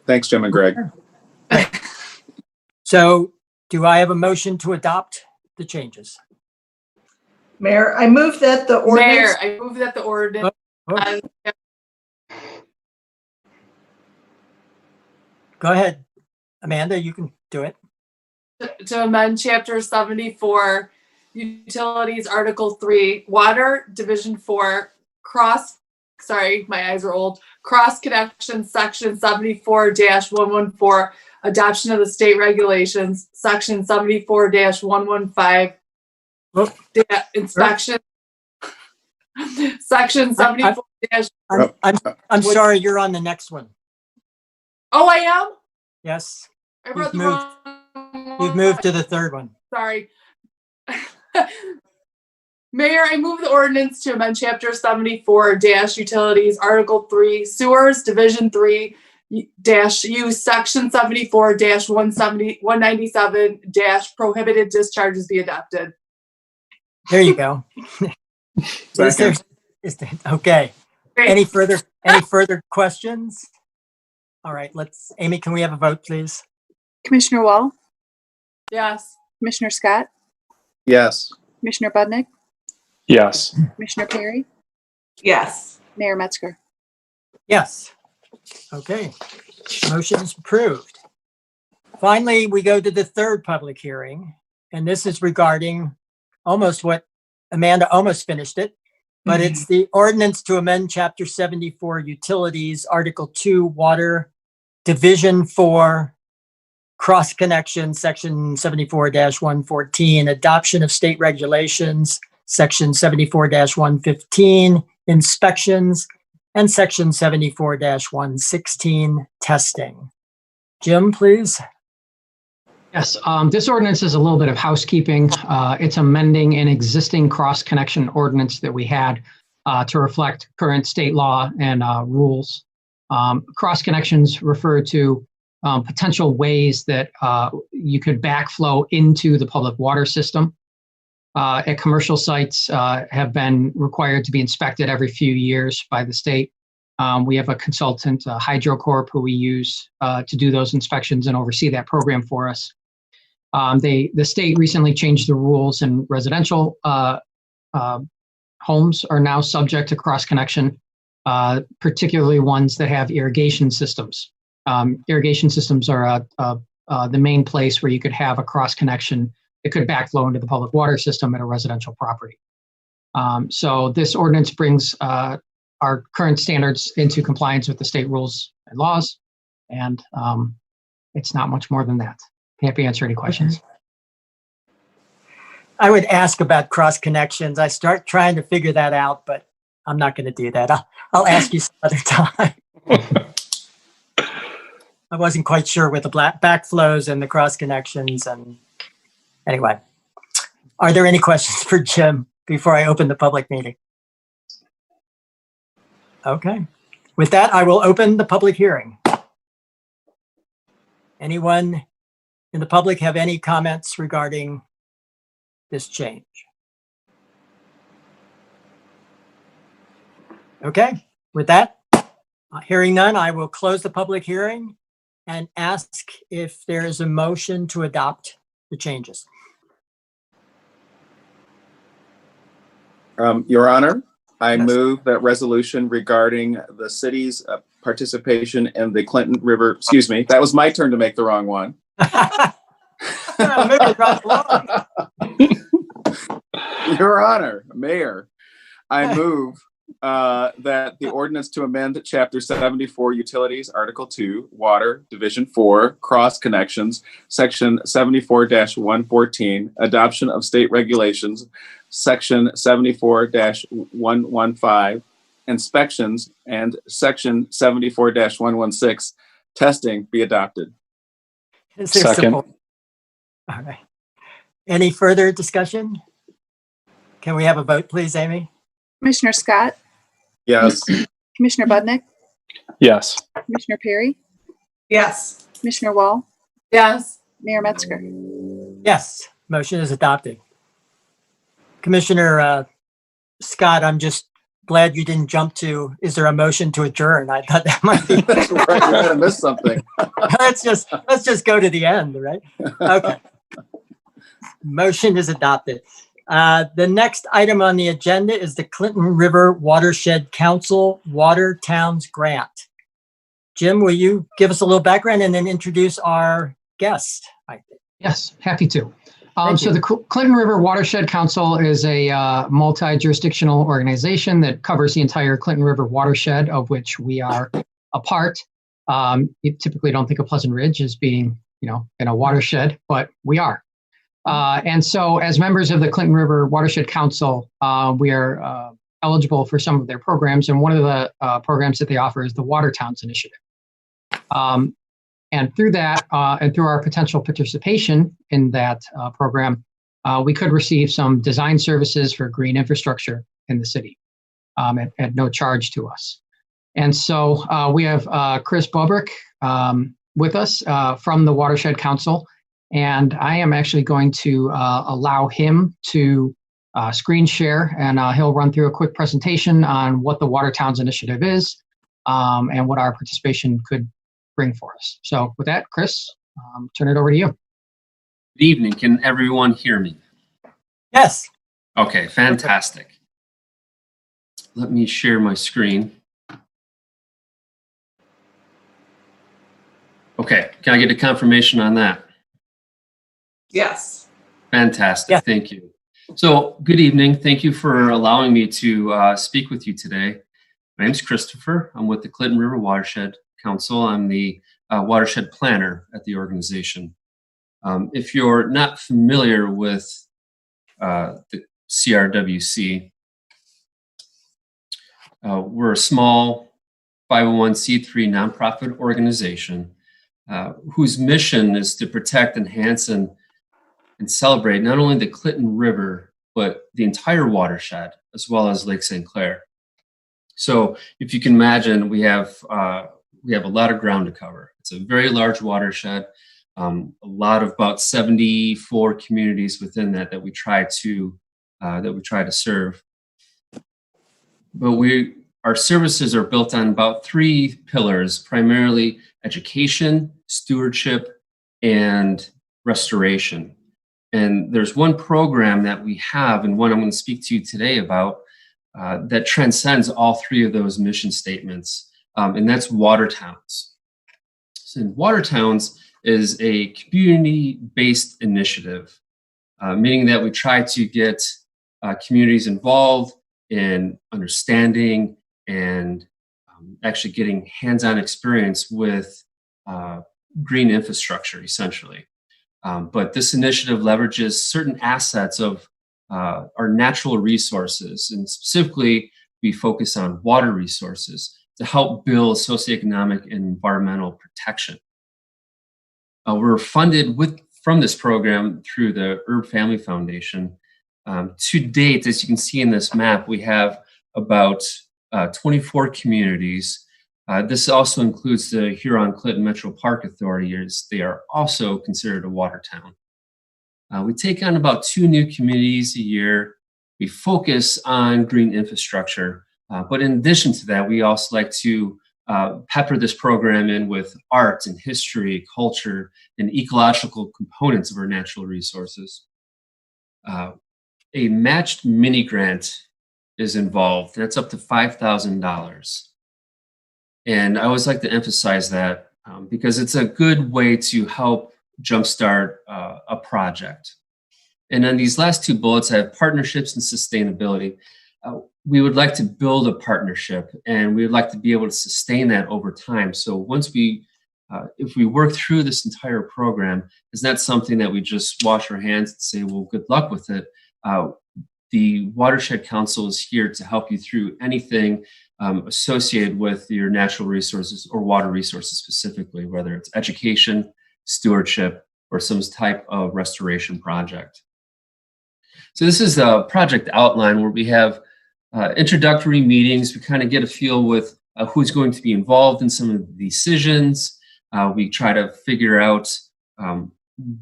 Thanks, Jim and Greg. So do I have a motion to adopt the changes? Mayor, I move that the ordinance. Mayor, I move that the ordinance Oh. Go ahead, Amanda, you can do it. to amend Chapter 74, Utilities, Article 3, Water, Division 4, my eyes are old, Cross Connection, Section 74-114, Adoption of the State Regulations, Section 74-115, Inspection, Section 74 I'm sorry, you're on the next one. Oh, I am? Yes, I wrote the You've moved. wrong you've moved to the third one. Sorry. Mayor, I move the ordinance to amend Chapter 74 Utilities, Article 3, Sewers, Division 3 U, Section 74 197 Prohibited Discharges be adopted. There you go. Second. Okay. Any further questions? All right, Amy, can we have a vote, please? Commissioner Wall, Yes. Commissioner Scott, Yes. Commissioner Budnick, Yes. Commissioner Perry, Yes. Mayor Metzger. Yes. Okay. Motion is approved. Finally, we go to the third public hearing, and this is regarding almost what Amanda almost finished it, but it's the ordinance to amend Chapter 74 Utilities, Article 2, Water, Division 4, Cross Connection, Section 74-114, Adoption of State Regulations, Section 74-115, Inspections, and Section 74-116, Testing. Jim, please. Yes, this ordinance is a little bit of housekeeping. It's amending an existing cross-connection ordinance that we had to reflect current state law and rules. Cross-connections refer to potential ways that you could backflow into the public water system. At commercial sites have been required to be inspected every few years by the state. We have a consultant, HydroCorp, who we use to do those inspections and oversee that program for us. The state recently changed the rules, and residential homes are now subject to cross connection, particularly ones that have irrigation systems. Irrigation systems are the main place where you could have a cross connection that could backflow into the public water system at a residential property. So this ordinance brings our current standards into compliance with the state rules and laws, and it's not much more than that. Happy to answer any questions. I would ask about cross connections. I start trying to figure that out, but I'm not going to do that. I'll ask you some other time. I wasn't quite sure with the backflows and the cross connections. And anyway, are there any questions for Jim before I open the public meeting? Okay. With that, I will open the public hearing. Anyone in the public have any comments regarding this change? Okay, with that, hearing none, I will close the public hearing and ask if there is a motion to adopt the changes. Your Honor, I Yes. move that resolution regarding the city's participation in the Clinton River, excuse me, that was my turn to make the wrong one. Your Honor, Mayor, I move that the ordinance to amend Chapter 74 Utilities, Article 2, Water, Division 4, Cross Connections, Section 74-114, Adoption of State Regulations, Section 74-115, Inspections, and Section 74-116, Testing be adopted. Is there Second. support? All right. Any further discussion? Can we have a vote, please, Amy? Commissioner Scott, Yes. Commissioner Budnick, Yes. Commissioner Perry, Yes. Commissioner Wall, Yes. Mayor Metzger. glad you didn't jump to, is there a motion to adjourn? I thought that might be. That's right. You're gonna miss something. let's just go to the end, right? Okay. Motion is adopted. The next item on the agenda is the Clinton River Watershed Council Water Towns Grant. Jim, will you give us a little background and then introduce our guest? Yes, happy to. Thank So you. the Clinton River Watershed Council is a multi-jurisdictional organization that covers the entire Clinton River watershed, of which we are a part. You typically don't think of Pleasant Ridge as being, in a watershed, but we are. And so as members of the Clinton River Watershed Council, we are eligible for some of their programs. And one of the programs that they offer is the Water Towns Initiative. And through that, and through our potential participation in that program, we could receive some design services for green infrastructure in the city at no charge to us. And so we have Chris Bobrick with us from the Watershed Council. And I am actually going to allow him to screen share, and he'll run through a quick presentation on what the Water Towns Initiative is and what our participation could bring for us. So with that, Chris, turn it over to you. Good evening. Can everyone hear me? Yes. Okay, fantastic. Let me share my screen. Okay, can I get a confirmation on that? Yes. Fantastic. Yeah. Thank you. So, good evening. Thank you for allowing me to speak with you today. My name is Christopher. I'm with the Clinton River Watershed Council. I'm the watershed planner at the organization. If you're not familiar with the CRWC, we're a small 501c3 nonprofit organization whose mission is to protect, enhance, and celebrate not only the Clinton River, but the entire watershed, as well as Lake St. Clair. So if you can imagine, we have a lot of ground to cover. It's a very large watershed, a lot of about 74 communities within that we try to serve. But our services are built on about 3 pillars, primarily education, stewardship, and restoration. And there's one program that we have, and one I'm going to speak to you today about, that transcends all 3 of those mission statements, and that's Water Towns. So Water Towns is a community-based initiative, meaning that we try to get communities involved in understanding and actually getting hands-on experience with green infrastructure, essentially. But this initiative leverages certain assets of our natural resources, and specifically we focus on water resources to help build socioeconomic and environmental protection. We're funded from this program through the Herb Family Foundation. To date, as you can see in this map, we have about 24 communities. This also includes the Huron-Clinton Metro Park Authority, as they are also considered a water town. We take on about 2 new communities a year. We focus on green infrastructure, but in addition to that, we also like to pepper this program in with art and history, culture, and ecological components of our natural resources. A matched mini grant is involved. That's up to $5,000. And I always like to emphasize that because it's a good way to help jumpstart a project. And then these last 2 bullets have partnerships and sustainability. We would like to build a partnership, and we would like to be able to sustain that over time. So once if we work through this entire program, it's not something that we just wash our hands and say, well, good luck with it. The Watershed Council is here to help you through anything associated with your natural resources or water resources specifically, whether it's education, stewardship, or some type of restoration project. So this is a project outline where we have introductory meetings. We kind of get a feel with who's going to be involved in some of the decisions. We try to figure out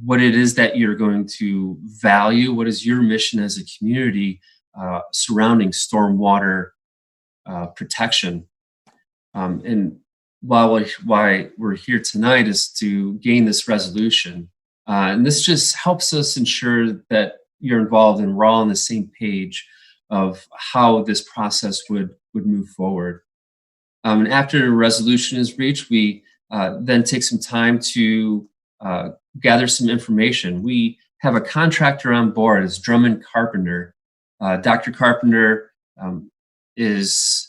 what it is that you're going to value. What is your mission as a community surrounding stormwater protection. And why we're here tonight is to gain this resolution. And this just helps us ensure that you're involved and we're all on the same page of how this process would move forward. And after a resolution is reached, we then take some time to gather some information. We have a contractor on board, it's Drummond Carpenter. Dr. Carpenter has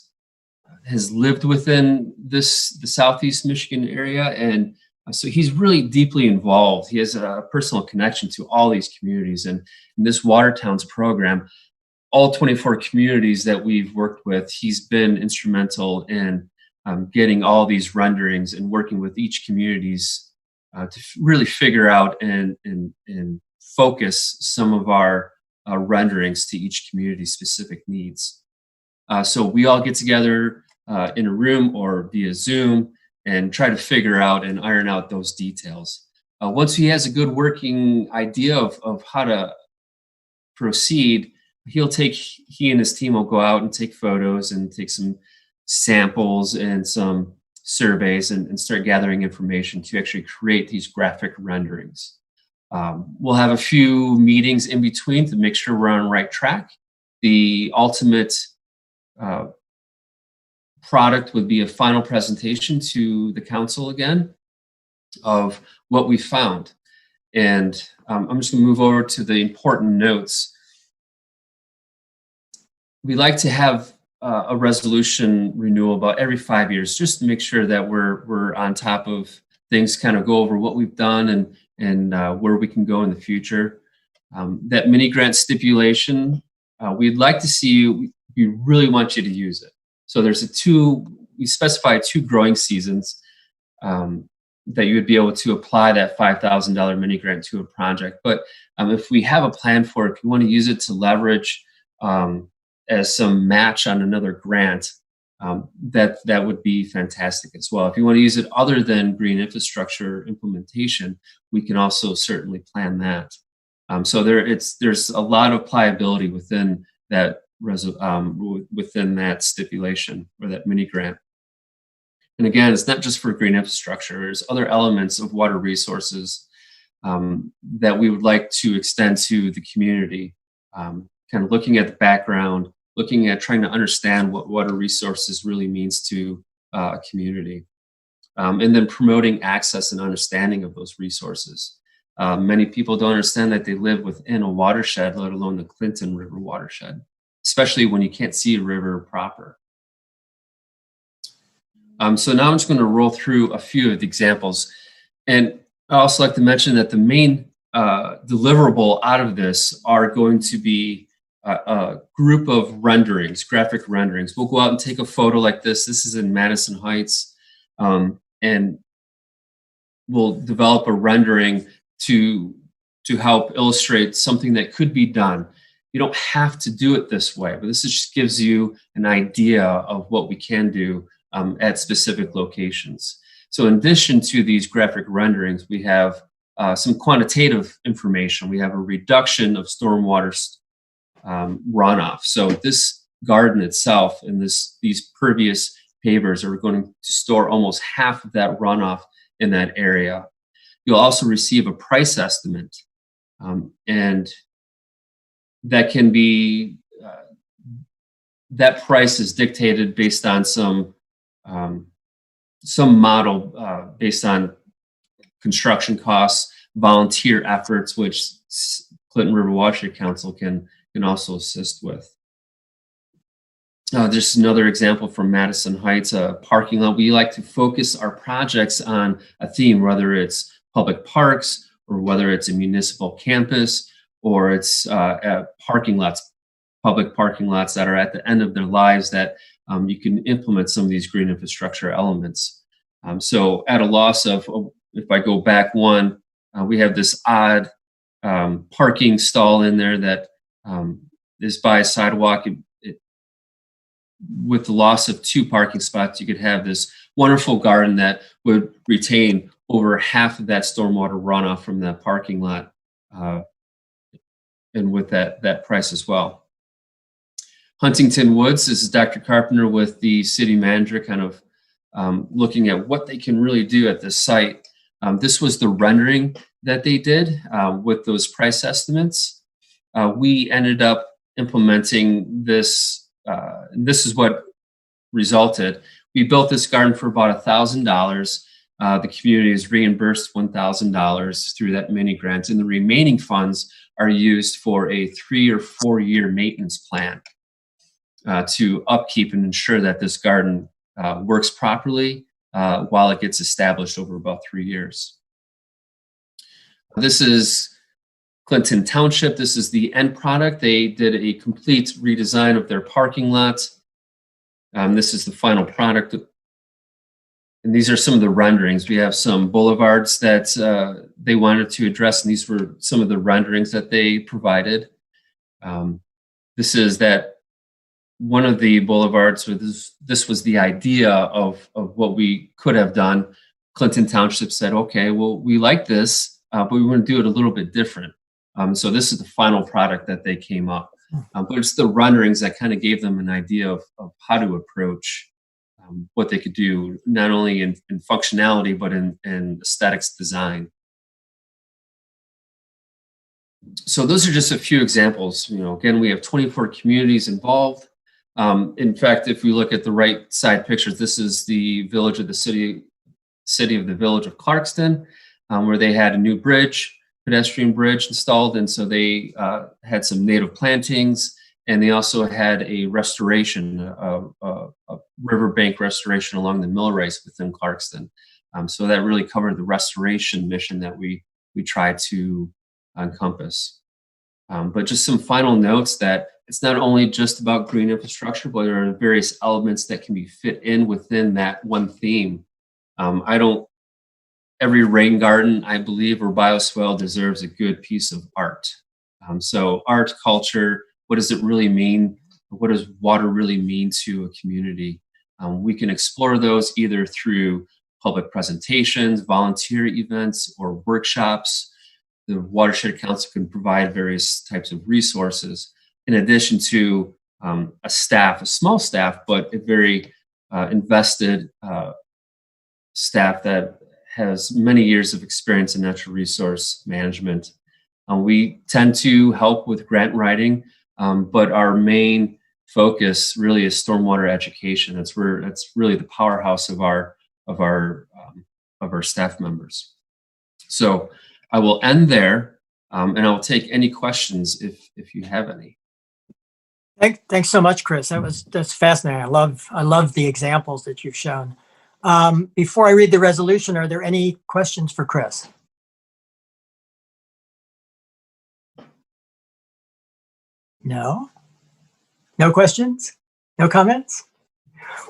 lived within the Southeast Michigan area, and so he's really deeply involved. He has a personal connection to all these communities, and in this Water Towns program, all 24 communities that we've worked with, he's been instrumental in getting all these renderings and working with each communities to really figure out and focus some of our renderings to each community's specific needs. So we all get together in a room or via Zoom and try to figure out and iron out those details. Once he has a good working idea of how to proceed, he and his team will go out and take photos and take some samples and some surveys and start gathering information to actually create these graphic renderings. We'll have a few meetings in between to make sure we're on the right track. The ultimate product would be a final presentation to the council again of what we found. And I'm just going to move over to the important notes. We like to have a resolution renewal about every 5 years, just to make sure that we're on top of things, kind of go over what we've done and where we can go in the future. That mini grant stipulation, we'd like to see you, we really want you to use it. So we specify 2 growing seasons that you would be able to apply that $5,000 mini grant to a project. But if we have a plan for it, if you want to use it to leverage as some match on another grant, that would be fantastic as well. If you want to use it other than green infrastructure implementation, we can also certainly plan that. So there's a lot of pliability within that stipulation or that mini grant. And again, it's not just for green infrastructure. There's other elements of water resources that we would like to extend to the community. Kind of looking at the background, looking at trying to understand what water resources really means to a community. And then promoting access and understanding of those resources. Many people don't understand that they live within a watershed, let alone the Clinton River watershed, especially when you can't see a river proper. So now I'm just going to roll through a few of the examples. And I also like to mention that the main deliverable out of this are going to be a group of renderings, graphic renderings. We'll go out and take a photo like this. This is in Madison Heights. And we'll develop a rendering to help illustrate something that could be done. You don't have to do it this way, but this just gives you an idea of what we can do at specific locations. So in addition to these graphic renderings, we have some quantitative information. We have a reduction of stormwater runoff. So this garden itself and these pervious pavers are going to store almost half of that runoff in that area. You'll also receive a price estimate, and that can be that price is dictated based on some model based on construction costs, volunteer efforts, which Clinton River Watershed Council can also assist with. Just another example from Madison Heights, a parking lot. We like to focus our projects on a theme, whether it's public parks or whether it's a municipal campus or it's parking lots, public parking lots that are at the end of their lives that you can implement some of these green infrastructure elements. So at a loss of, if I go back one, we have this odd parking stall in there that is by a sidewalk. With the loss of 2 parking spots, you could have this wonderful garden that would retain over half of that stormwater runoff from that parking lot, and with that price as well. Huntington Woods. This is Dr. Carpenter with the city manager, kind of looking at what they can really do at this site. This was the rendering that they did with those price estimates. We ended up implementing this. This is what resulted. We built this garden for about $1,000. The community is reimbursed $1,000 through that mini grant, and the remaining funds are used for a 3 or 4 year maintenance plan to upkeep and ensure that this garden works properly while it gets established over about 3 years. This is Clinton Township. This is the end product. They did a complete redesign of their parking lot. This is the final product. And these are some of the renderings. We have some boulevards that they wanted to address, and these were some of the renderings that they provided. This is that one of the boulevards. So this was the idea of what we could have done. Clinton Township said, okay, well, we like this, but we want to do it a little bit different. So this is the final product that they came up. But it's the renderings that kind of gave them an idea of how to approach what they could do, not only in functionality, but in aesthetics design. So those are just a few examples. You know, again, we have 24 communities involved. In fact, if we look at the right side pictures, this is the village of the city of the village of Clarkston, where they had a new bridge, pedestrian bridge installed. And so they had some native plantings, and they also had a restoration, a riverbank restoration along the mill race within Clarkston. So that really covered the restoration mission that we tried to encompass. But just some final notes that it's not only just about green infrastructure, but there are various elements that can be fit in within that one theme. Every rain garden, I believe, or bioswale deserves a good piece of art. So art, culture, what does it really mean? What does water really mean to a community? We can explore those either through public presentations, volunteer events, or workshops. The Watershed Council can provide various types of resources, in addition to a small staff, but a very invested staff that has many years of experience in natural resource management. We tend to help with grant writing, but our main focus really is stormwater education. That's really the powerhouse of our staff members. So I will end there, and I will take any questions if you have any. Thanks so much, Chris. That's fascinating. I love the examples that you've shown. Before I read the resolution, are there any questions for Chris? No? No questions? No comments?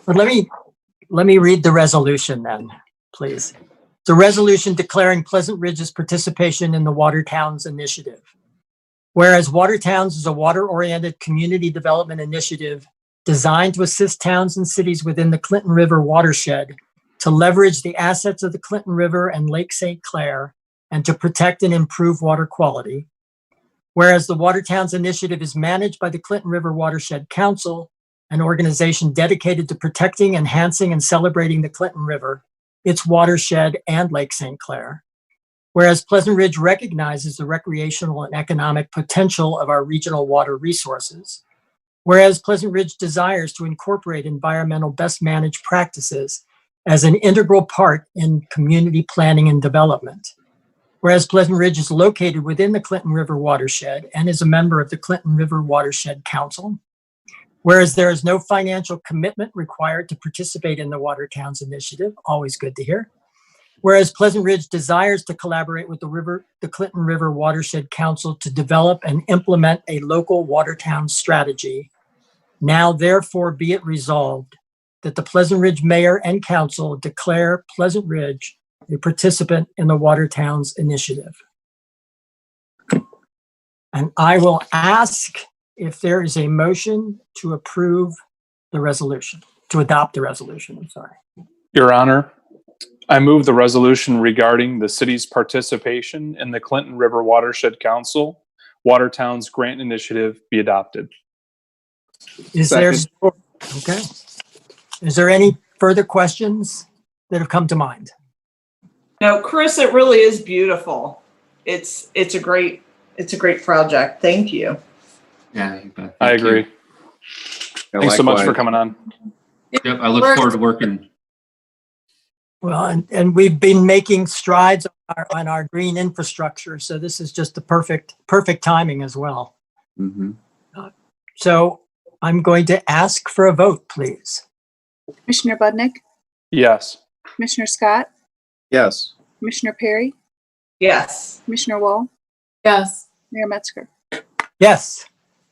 Well, let me read the resolution then, please. The resolution declaring Pleasant Ridge's participation in the Water Towns Initiative. Whereas Water Towns is a water-oriented community development initiative designed to assist towns and cities within the Clinton River watershed to leverage the assets of the Clinton River and Lake St. Clair and to protect and improve water quality. Whereas the Water Towns Initiative is managed by the Clinton River Watershed Council, an organization dedicated to protecting, enhancing, and celebrating the Clinton River, its watershed, and Lake St. Clair. Whereas Pleasant Ridge recognizes the recreational and economic potential of our regional water resources. Whereas Pleasant Ridge desires to incorporate environmental best managed practices as an integral part in community planning and development. Whereas Pleasant Ridge is located within the Clinton River watershed and is a member of the Clinton River Watershed Council. Whereas there is no financial commitment required to participate in the Water Towns Initiative, always good to hear. Whereas Pleasant Ridge desires to collaborate with the Clinton River Watershed Council to develop and implement a local water town strategy. Now, therefore, be it resolved that the Pleasant Ridge Mayor and Council declare Pleasant Ridge a participant in the Water Towns Initiative. And I will ask if there is a motion to approve the resolution, to adopt the resolution, I'm sorry. Your Honor, I move the resolution regarding the city's participation in the Clinton River Watershed Council Water Towns Grant Initiative be adopted. Is there, Second. okay. Is there any further questions that have come to mind? No, Chris, it really is beautiful. It's a great project. Thank you. Yeah, you bet. I Thank you. agree. Thanks so much for coming on. Yep, I look forward to working. Well, and we've been making strides on our green infrastructure, so this is just the perfect timing as well. Mm-hmm. So I'm going to ask for a vote, please. Commissioner Budnick, Yes. Commissioner Scott, Yes. Commissioner Perry, Yes. Commissioner Wall, Yes. Mayor Metzger. Yes,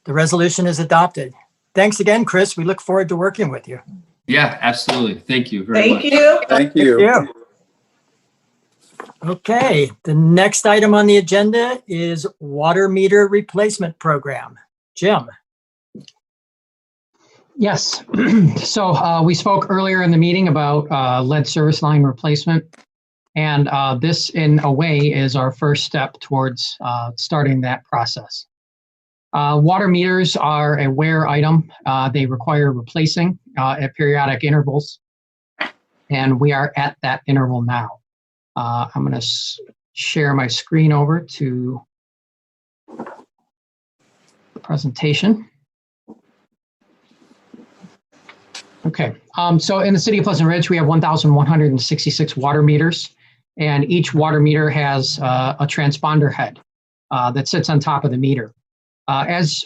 the resolution is adopted. Thanks again, Chris. We look forward to working with you. Yeah, absolutely. Thank you very much. Thank you. Thank you. Yeah. Okay, the next item on the agenda is water meter replacement program. Jim. Yes. So we spoke earlier in the meeting about lead service line replacement. And this, in a way, is our first step towards starting that process. Water meters are a wear item. They require replacing at periodic intervals. And we are at that interval now. I'm going to share my screen over to the presentation. Okay, so in the city of Pleasant Ridge, we have 1,166 water meters, and each water meter has a transponder head that sits on top of the meter. As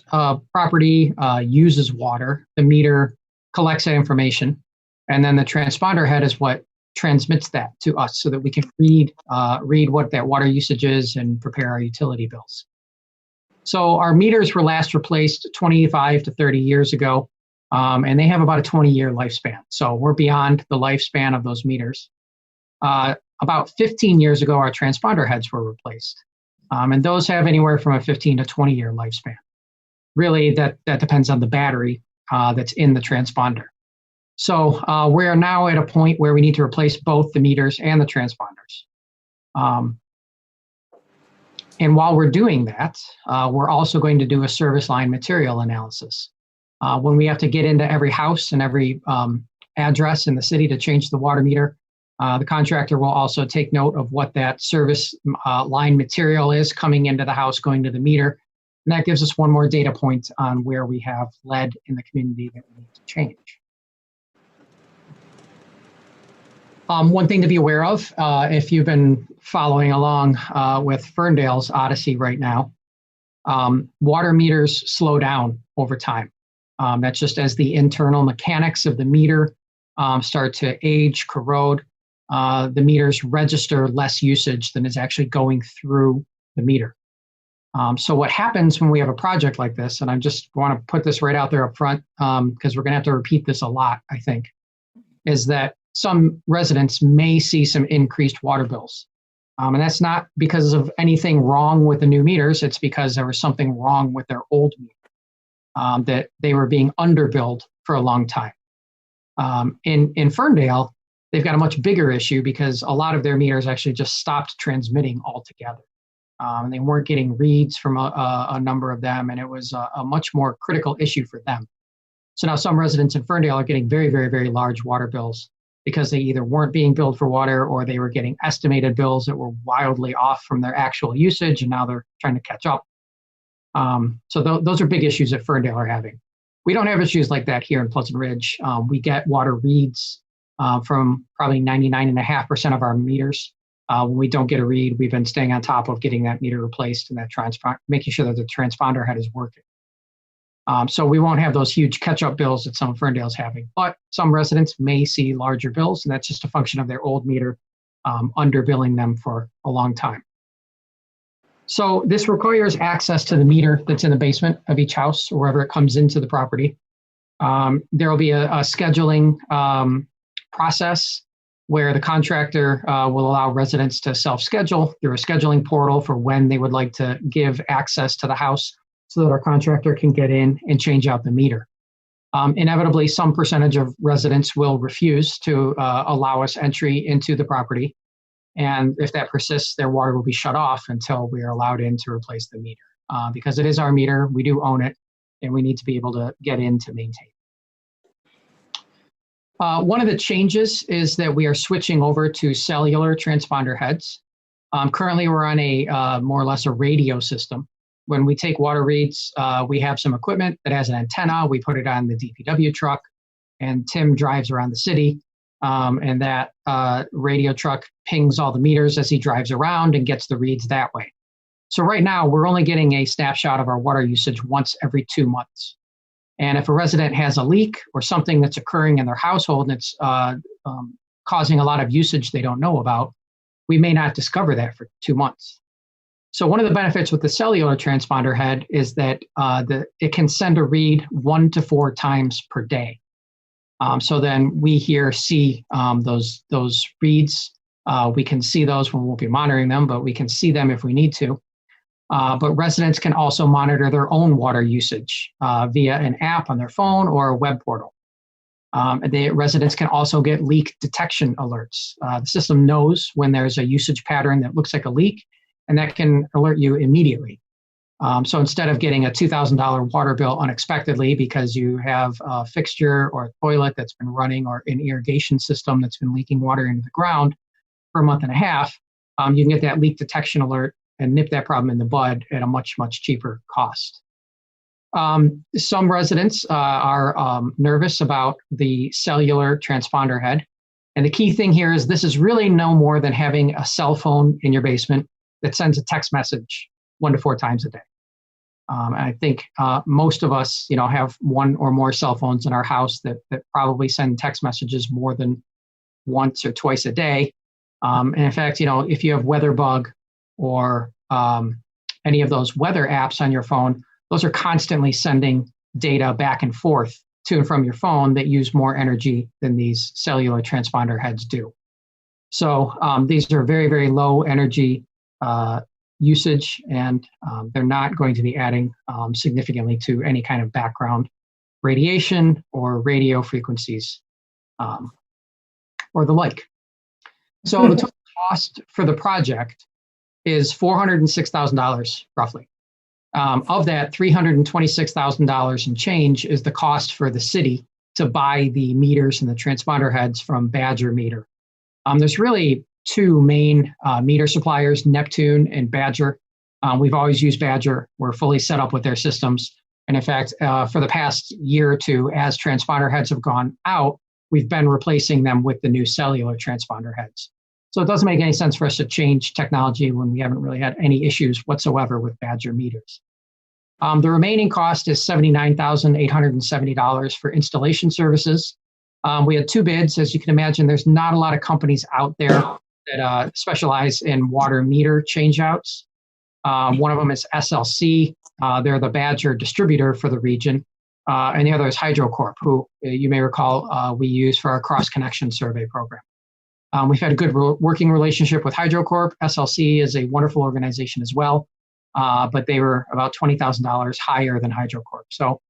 property uses water, the meter collects that information, and then the transponder head is what transmits that to us so that we can read what that water usage is and prepare our utility bills. So our meters were last replaced 25 to 30 years ago. And they have about a 20-year lifespan. So we're beyond the lifespan of those meters. About 15 years ago, our transponder heads were replaced. And those have anywhere from a 15 to 20-year lifespan. Really, that depends on the battery that's in the transponder. So we're now at a point where we need to replace both the meters and the transponders. And while we're doing that, we're also going to do a service line material analysis. When we have to get into every house and every address in the city to change the water meter, the contractor will also take note of what that service line material is coming into the house, going to the meter. And that gives us one more data point on where we have lead in the community that we need to change. One thing to be aware of, if you've been following along with Ferndale's Odyssey right now, water meters slow down over time. That's just as the internal mechanics of the meter start to age, corrode, the meters register less usage than is actually going through the meter. So what happens when we have a project like this, and I just want to put this right out there up front, because we're going to have to repeat this a lot, I think, is that some residents may see some increased water bills. And that's not because of anything wrong with the new meters, it's because there was something wrong with their old meter. That they were being underbilled for a long time. In Ferndale, they've got a much bigger issue because a lot of their meters actually just stopped transmitting altogether. And they weren't getting reads from a number of them, and it was a much more critical issue for them. So now some residents in Ferndale are getting very, very, very large water bills because they either weren't being billed for water or they were getting estimated bills that were wildly off from their actual usage, and now they're trying to catch up. So those are big issues that Ferndale are having. We don't have issues like that here in Pleasant Ridge. We get water reads from probably 99.5% of our meters. When we don't get a read, we've been staying on top of getting that meter replaced and that making sure that the transponder head is working. So we won't have those huge catch-up bills that some of Ferndale's having. But some residents may see larger bills, and that's just a function of their old meter underbilling them for a long time. So this requires access to the meter that's in the basement of each house or wherever it comes into the property. There will be a scheduling process where the contractor will allow residents to self-schedule through a scheduling portal for when they would like to give access to the house so that our contractor can get in and change out the meter. Inevitably, some percentage of residents will refuse to allow us entry into the property. And if that persists, their water will be shut off until we are allowed in to replace the meter. Because it is our meter, we do own it. and we need to be able to get in to maintain. One of the changes is that we are switching over to cellular transponder heads. Currently, we're on a more or less a radio system. When we take water reads, we have some equipment that has an antenna. We put it on the DPW truck, and Tim drives around the city. And that radio truck pings all the meters as he drives around and gets the reads that way. So right now, we're only getting a snapshot of our water usage once every 2 months. And if a resident has a leak or something that's occurring in their household and it's causing a lot of usage they don't know about, we may not discover that for 2 months. So one of the benefits with the cellular transponder head is that it can send a read 1 to 4 times per day. So then we here see those reads. We can see those when we won't be monitoring them, but we can see them if we need to. But residents can also monitor their own water usage via an app on their phone or a web portal. Residents can also get leak detection alerts. The system knows when there's a usage pattern that looks like a leak, and that can alert you immediately. So instead of getting a $2,000 water bill unexpectedly because you have a fixture or a toilet that's been running or an irrigation system that's been leaking water into the ground for a month and a half, you can get that leak detection alert and nip that problem in the bud at a much, much cheaper cost. Some residents are nervous about the cellular transponder head. And the key thing here is this is really no more than having a cell phone in your basement that sends a text message 1 to 4 times a day. I think most of us, have 1 or more cell phones in our house that probably send text messages more than once or twice a day. And in fact, if you have WeatherBug or any of those weather apps on your phone, those are constantly sending data back and forth to and from your phone that use more energy than these cellular transponder heads do. So these are very, very low energy usage, and they're not going to be adding significantly to any kind of background radiation or radio frequencies or the like. So the total cost for the project is $406,000 roughly. Of that, $326,000 and change is the cost for the city to buy the meters and the transponder heads from Badger Meter. There's really 2 main meter suppliers, Neptune and Badger. We've always used Badger. We're fully set up with their systems. And in fact, for the past year or 2, as transponder heads have gone out, we've been replacing them with the new cellular transponder heads. So it doesn't make any sense for us to change technology when we haven't really had any issues whatsoever with Badger meters. The remaining cost is $79,870 for installation services. We had 2 bids. As you can imagine, there's not a lot of companies out there that specialize in water meter changeouts. One of them is SLC. They're the Badger distributor for the region. And the other is HydroCorp, who you may recall we use for our cross-connection survey program. We've had a good working relationship with HydroCorp. SLC is a wonderful organization as well, but they were about $20,000 higher than HydroCorp. So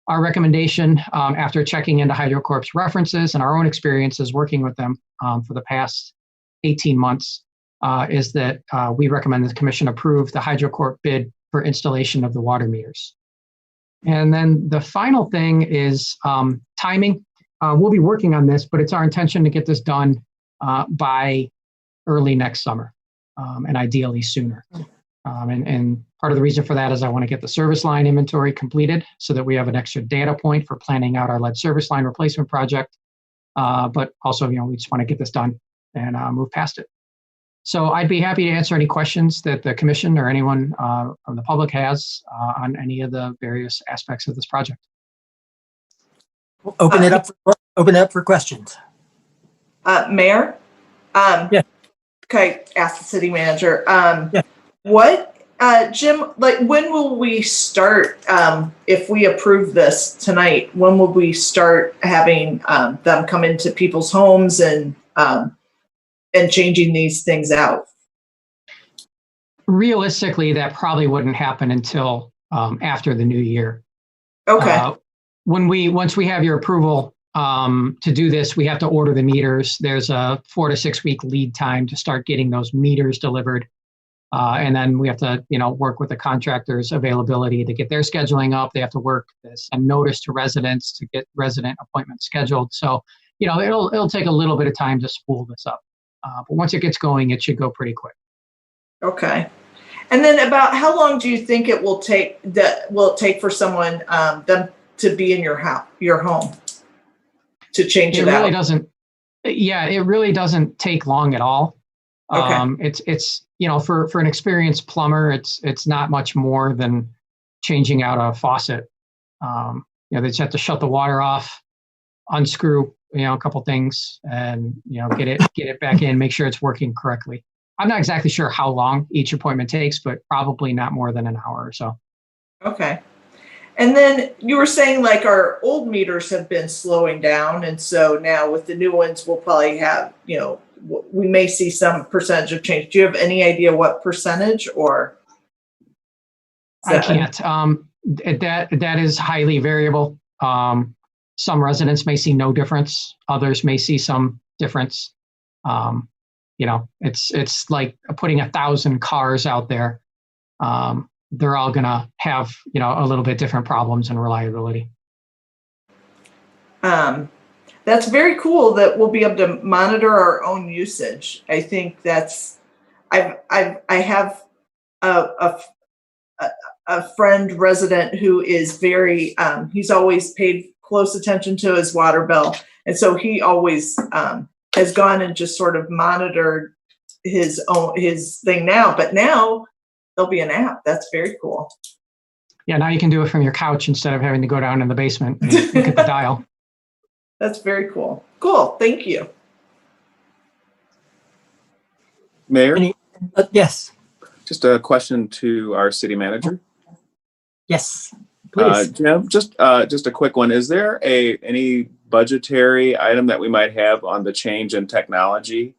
our recommendation, after checking into HydroCorp's references and our own experiences working with them for the past 18 months, is that we recommend the commission approve the HydroCorp bid for installation of the water meters. And then the final thing is timing. We'll be working on this, but it's our intention to get this done by early next summer, and ideally sooner. And part of the reason for that is I want to get the service line inventory completed so that we have an extra data point for planning out our lead service line replacement project. But also, we just want to get this done and move past it. So I'd be happy to answer any questions that the commission or anyone from the public has on any of the various aspects of this project. We'll open it up for questions. Mayor? Yeah. Okay, ask the city manager. Yeah. What, Jim, when will we start, if we approve this tonight, when will we start having them come into people's homes and changing these things out? Realistically, that probably wouldn't happen until after the new year. Okay. Once we have your approval to do this, we have to order the meters. There's a 4 to 6 week lead time to start getting those meters delivered. And then we have to, work with the contractor's availability to get their scheduling up. They have to work this and notice to residents to get resident appointments scheduled. So, it'll take a little bit of time to spool this up. But once it gets going, it should go pretty quick. Okay. And then about how long do you think it will take for someone, them to be in your home to change it really out? doesn't. Yeah, it really doesn't take long at all. Okay. It's for an experienced plumber, it's not much more than changing out a faucet. They just have to shut the water off, unscrew a couple things, and get it back in, make sure it's working correctly. I'm not exactly sure how long each appointment takes, but probably not more than an hour or so. Okay. And then you were saying like our old meters have been slowing down, and so now with the new ones, we'll probably have we may see some percentage of change. Do you have any idea what percentage, or? I can't. That is highly variable. Some residents may see no difference. Others may see some difference. It's like putting 1,000 cars out there. They're all gonna have a little bit different problems and reliability. That's very cool that we'll be able to monitor our own usage. I think that's I have a friend resident who is very he's always paid close attention to his water bill, and so he always has gone and just sort of monitored his thing now. But now there'll be an app. That's very cool. Yeah, now you can do it from your couch instead of having to go down in the basement and look at the dial. That's very cool. Cool. Thank you. Mayor, Yes. just a question to our city manager. Yes. Please. Jim, just a quick one. Is there any budgetary item that we might have on the change in technology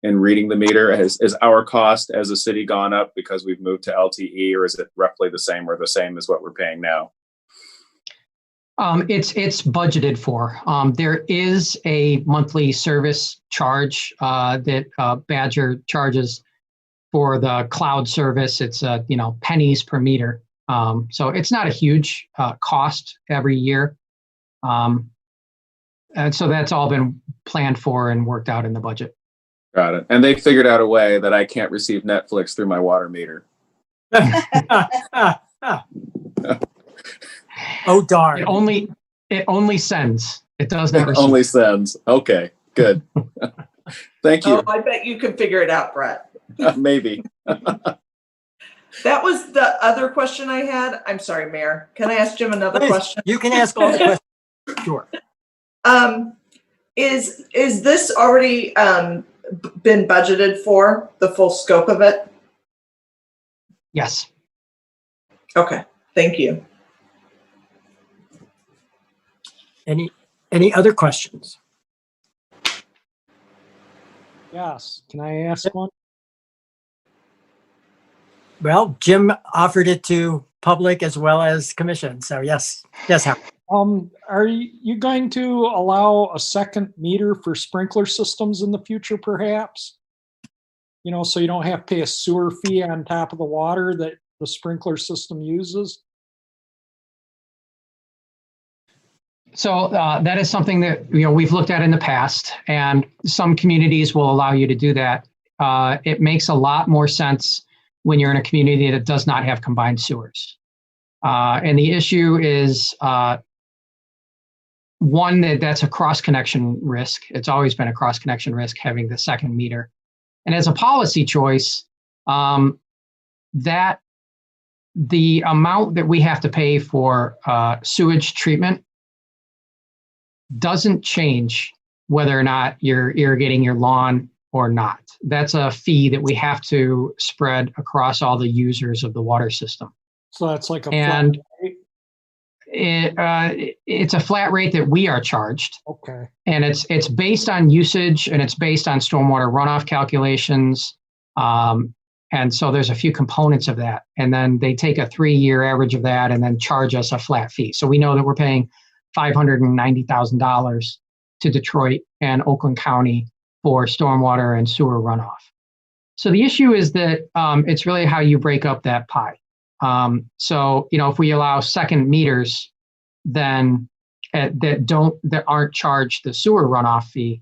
in reading the meter? Has our cost as a city gone up because we've moved to LTE, or is it roughly the same as what we're paying now? It's budgeted for. There is a monthly service charge that Badger charges for the cloud service. It's pennies per meter. So it's not a huge cost every year. And so that's all been planned for and worked out in the budget. Got it. And they figured out a way that I can't receive Netflix through my water meter. Oh, darn. It only sends. It does not It receive. only sends. Okay, good. Thank you. Oh, I bet you can figure it out, Brett. Maybe. That was the other question I had. I'm sorry, Mayor. Can I ask Jim another question? You can ask all the questions. Sure. Is this already been budgeted for, the full scope of it? Yes. Okay. Thank you. Any other questions? Yes. Can I ask one? Well, Jim offered it to public as well as commission. So yes, Howard. Are you going to allow a second meter for sprinkler systems in the future, perhaps? So you don't have to pay a sewer fee on top of the water that the sprinkler system uses? So that is something that we've looked at in the past, and some communities will allow you to do that. It makes a lot more sense when you're in a community that does not have combined sewers. And the issue is one, that's a cross-connection risk. It's always been a cross-connection risk having the second meter. And as a policy choice, that the amount that we have to pay for sewage treatment doesn't change whether or not you're irrigating your lawn or not. That's a fee that we have to spread across all the users of the water system. So that's like a And flat rate? it's a flat rate that we are charged. Okay. And it's based on usage, and it's based on stormwater runoff calculations. And so there's a few components of that. And then they take a 3-year average of that and then charge us a flat fee. So we know that we're paying $590,000 to Detroit and Oakland County for stormwater and sewer runoff. So the issue is that it's really how you break up that pie. So, if we allow second meters, then that aren't charged the sewer runoff fee,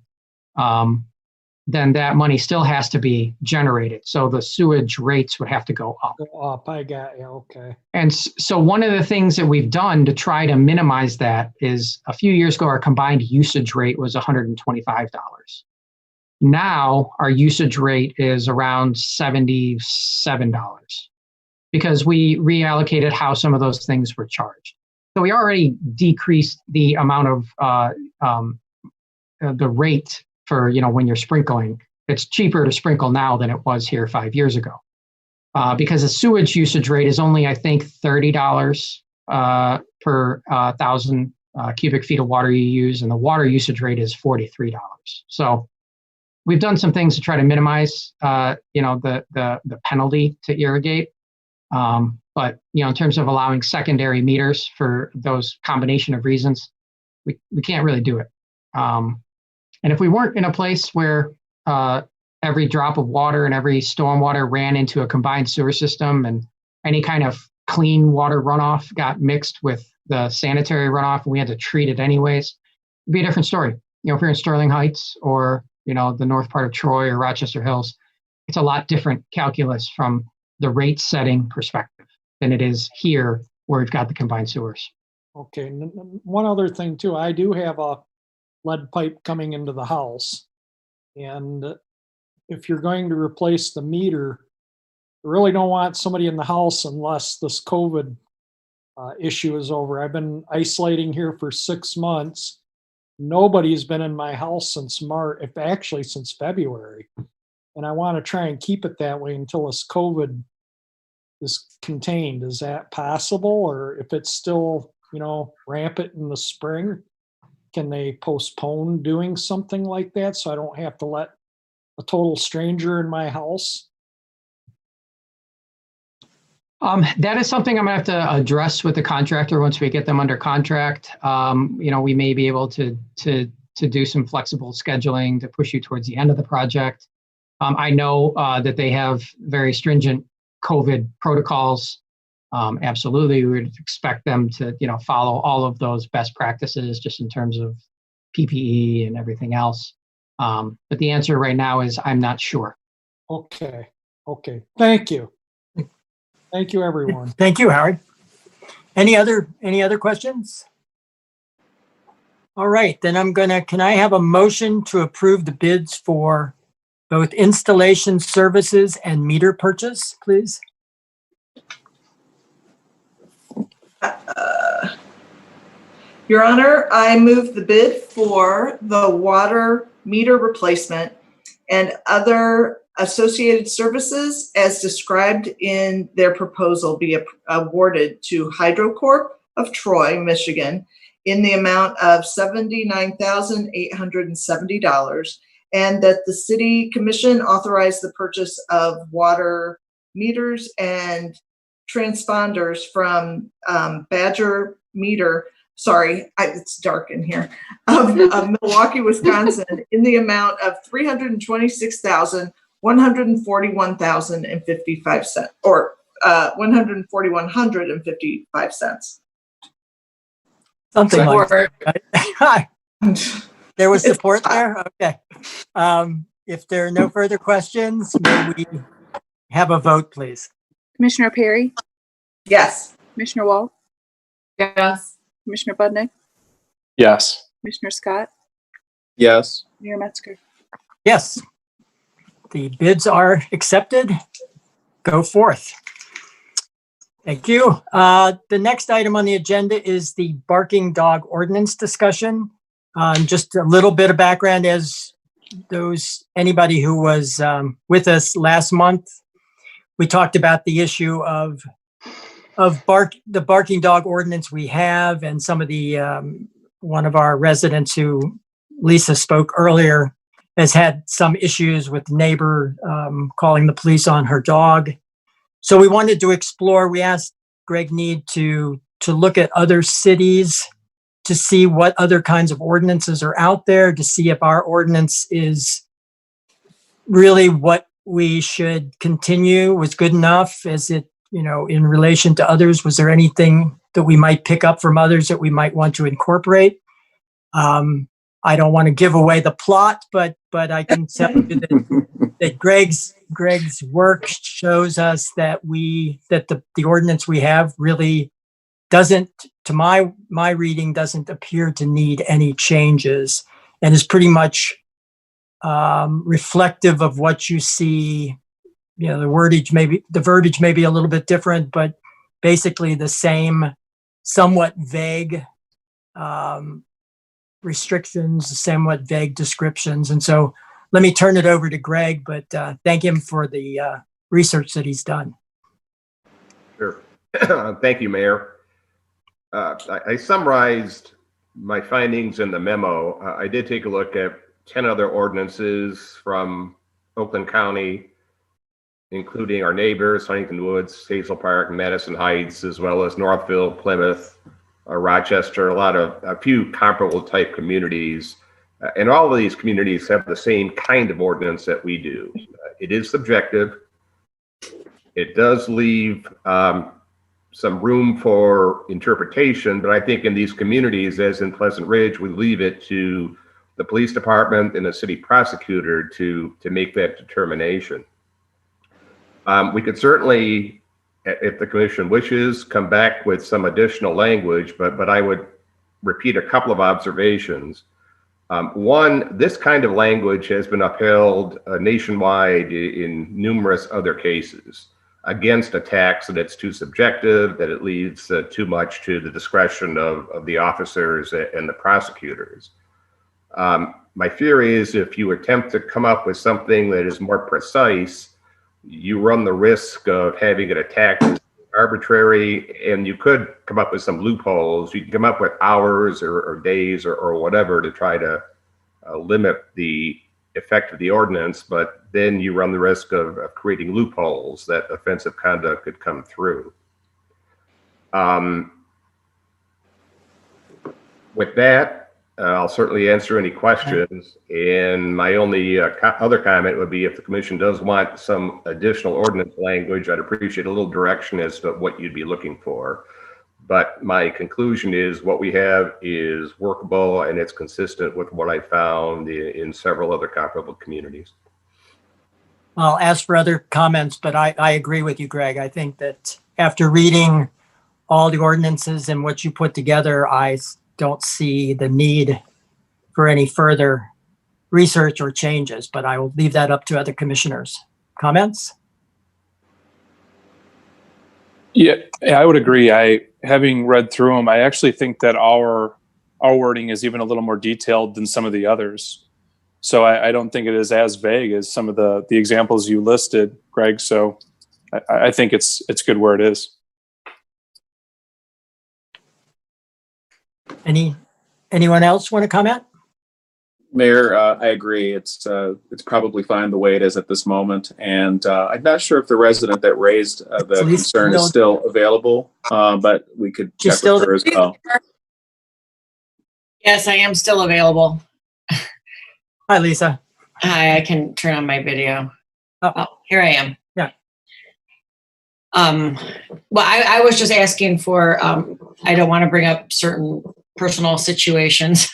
then that money still has to be generated. So the sewage rates would have to go up. Go up. I got you. Okay. And so one of the things that we've done to try to minimize that is a few years ago, our combined usage rate was $125. Now our usage rate is around $77 because we reallocated how some of those things were charged. So we already decreased the amount of the rate for, when you're sprinkling. It's cheaper to sprinkle now than it was here 5 years ago. Because the sewage usage rate is only, I think, $30 per 1,000 cubic feet of water you use, and the water usage rate is $43. So we've done some things to try to minimize, the penalty to irrigate. But in terms of allowing secondary meters for those combination of reasons, we can't really do it. And if we weren't in a place where every drop of water and every stormwater ran into a combined sewer system and any kind of clean water runoff got mixed with the sanitary runoff and we had to treat it anyways, it'd be a different story. If you're in Sterling Heights or, the north part of Troy or Rochester Hills, it's a lot different calculus from the rate setting perspective than it is here where we've got the combined sewers. Okay. One other thing too, I do have a lead pipe coming into the house. And if you're going to replace the meter, I really don't want somebody in the house unless this COVID issue is over. I've been isolating here for 6 months. Nobody's been in my house since March, actually since February. And I want to try and keep it that way until this COVID is contained. Is that possible? Or if it's still, rampant in the spring, can they postpone doing something like that so I don't have to let a total stranger in my house? That is something I'm gonna have to address with the contractor once we get them under contract. We may be able to do some flexible scheduling to push you towards the end of the project. I know that they have very stringent COVID protocols. Absolutely, we would expect them to, follow all of those best practices just in terms of PPE and everything else. But the answer right now is I'm not sure. Okay. Thank you. Thank you, everyone. Thank you, Howard. Any other questions? All right, then can I have a motion to approve the bids for both installation services and meter purchase, please? Your Honor, I move the bid for the water meter replacement and other associated services as described in their proposal be awarded to HydroCorp of Troy, Michigan, in the amount of $79,870, and that the City Commission authorize the purchase of water meters and transponders from Badger Meter. Sorry, it's dark in here, of Milwaukee, Wisconsin, in the amount of $326,141,055, or $141,155. Something like that. There was support there? Okay. If there are no further questions, may we have a vote, please? Commissioner Perry? Yes. Commissioner Wall? Yes. Commissioner Budnick? Yes. Commissioner Scott? Yes. Mayor Metzger? Yes. The bids are accepted. Go forth. Thank you. The next item on the agenda is the barking dog ordinance discussion. Just a little bit of background as anybody who was with us last month. We talked about the issue of the barking dog ordinance we have, and some of the one of our residents who Lisa spoke earlier has had some issues with the neighbor calling the police on her dog. So we wanted to explore. We asked Greg Need to look at other cities to see what other kinds of ordinances are out there, to see if our ordinance is really what we should continue was good enough? Is it, in relation to others, was there anything that we might pick up from others that we might want to incorporate? I don't want to give away the plot, but I can tell you that Greg's work shows us that the ordinance we have really doesn't, to my reading, doesn't appear to need any changes, and is pretty much reflective of what you see. The verbiage may be a little bit different, but basically the same, somewhat vague restrictions, somewhat vague descriptions. And so let me turn it over to Greg, but thank him for the research that he's done. Sure. Thank you, Mayor. I summarized my findings in the memo. I did take a look at 10 other ordinances from Oakland County, including our neighbors, Huntington Woods, Hazel Park, Madison Heights, as well as Northville, Plymouth, Rochester, a few comparable type communities. And all of these communities have the same kind of ordinance that we do. It is subjective. It does leave some room for interpretation, but I think in these communities, as in Pleasant Ridge, we leave it to the police department and the city prosecutor to make that determination. We could certainly, if the commission wishes, come back with some additional language, but I would repeat a couple of observations. One, this kind of language has been upheld nationwide in numerous other cases against a tax that it's too subjective, that it leaves too much to the discretion of the officers and the prosecutors. My fear is if you attempt to come up with something that is more precise, you run the risk of having it attacked as arbitrary, and you could come up with some loopholes. You can come up with hours or days or whatever to try to limit the effect of the ordinance, but then you run the risk of creating loopholes that offensive conduct could come through. With that, I'll certainly answer any questions. And my only other comment would be if the commission does want some additional ordinance language, I'd appreciate a little direction as to what you'd be looking for. But my conclusion is what we have is workable and it's consistent with what I found in several other comparable communities. I'll ask for other comments, but I agree with you, Greg. I think that after reading all the ordinances and what you put together, I don't see the need for any further research or changes, but I will leave that up to other commissioners. Comments? Yeah, I would agree. Having read through them, I actually think that our wording is even a little more detailed than some of the others. So I don't think it is as vague as some of the examples you listed, Greg. So I think it's good where it is. Anyone else want to comment? Mayor, I agree. It's probably fine the way it is at this moment, and I'm not sure if the resident that raised the concern is still available, but we could check with her as well. Yes, I am still available. Hi, Lisa. Hi, I can turn on my video. Oh, here I am. Yeah. Well, I was just asking for, I don't want to bring up certain personal situations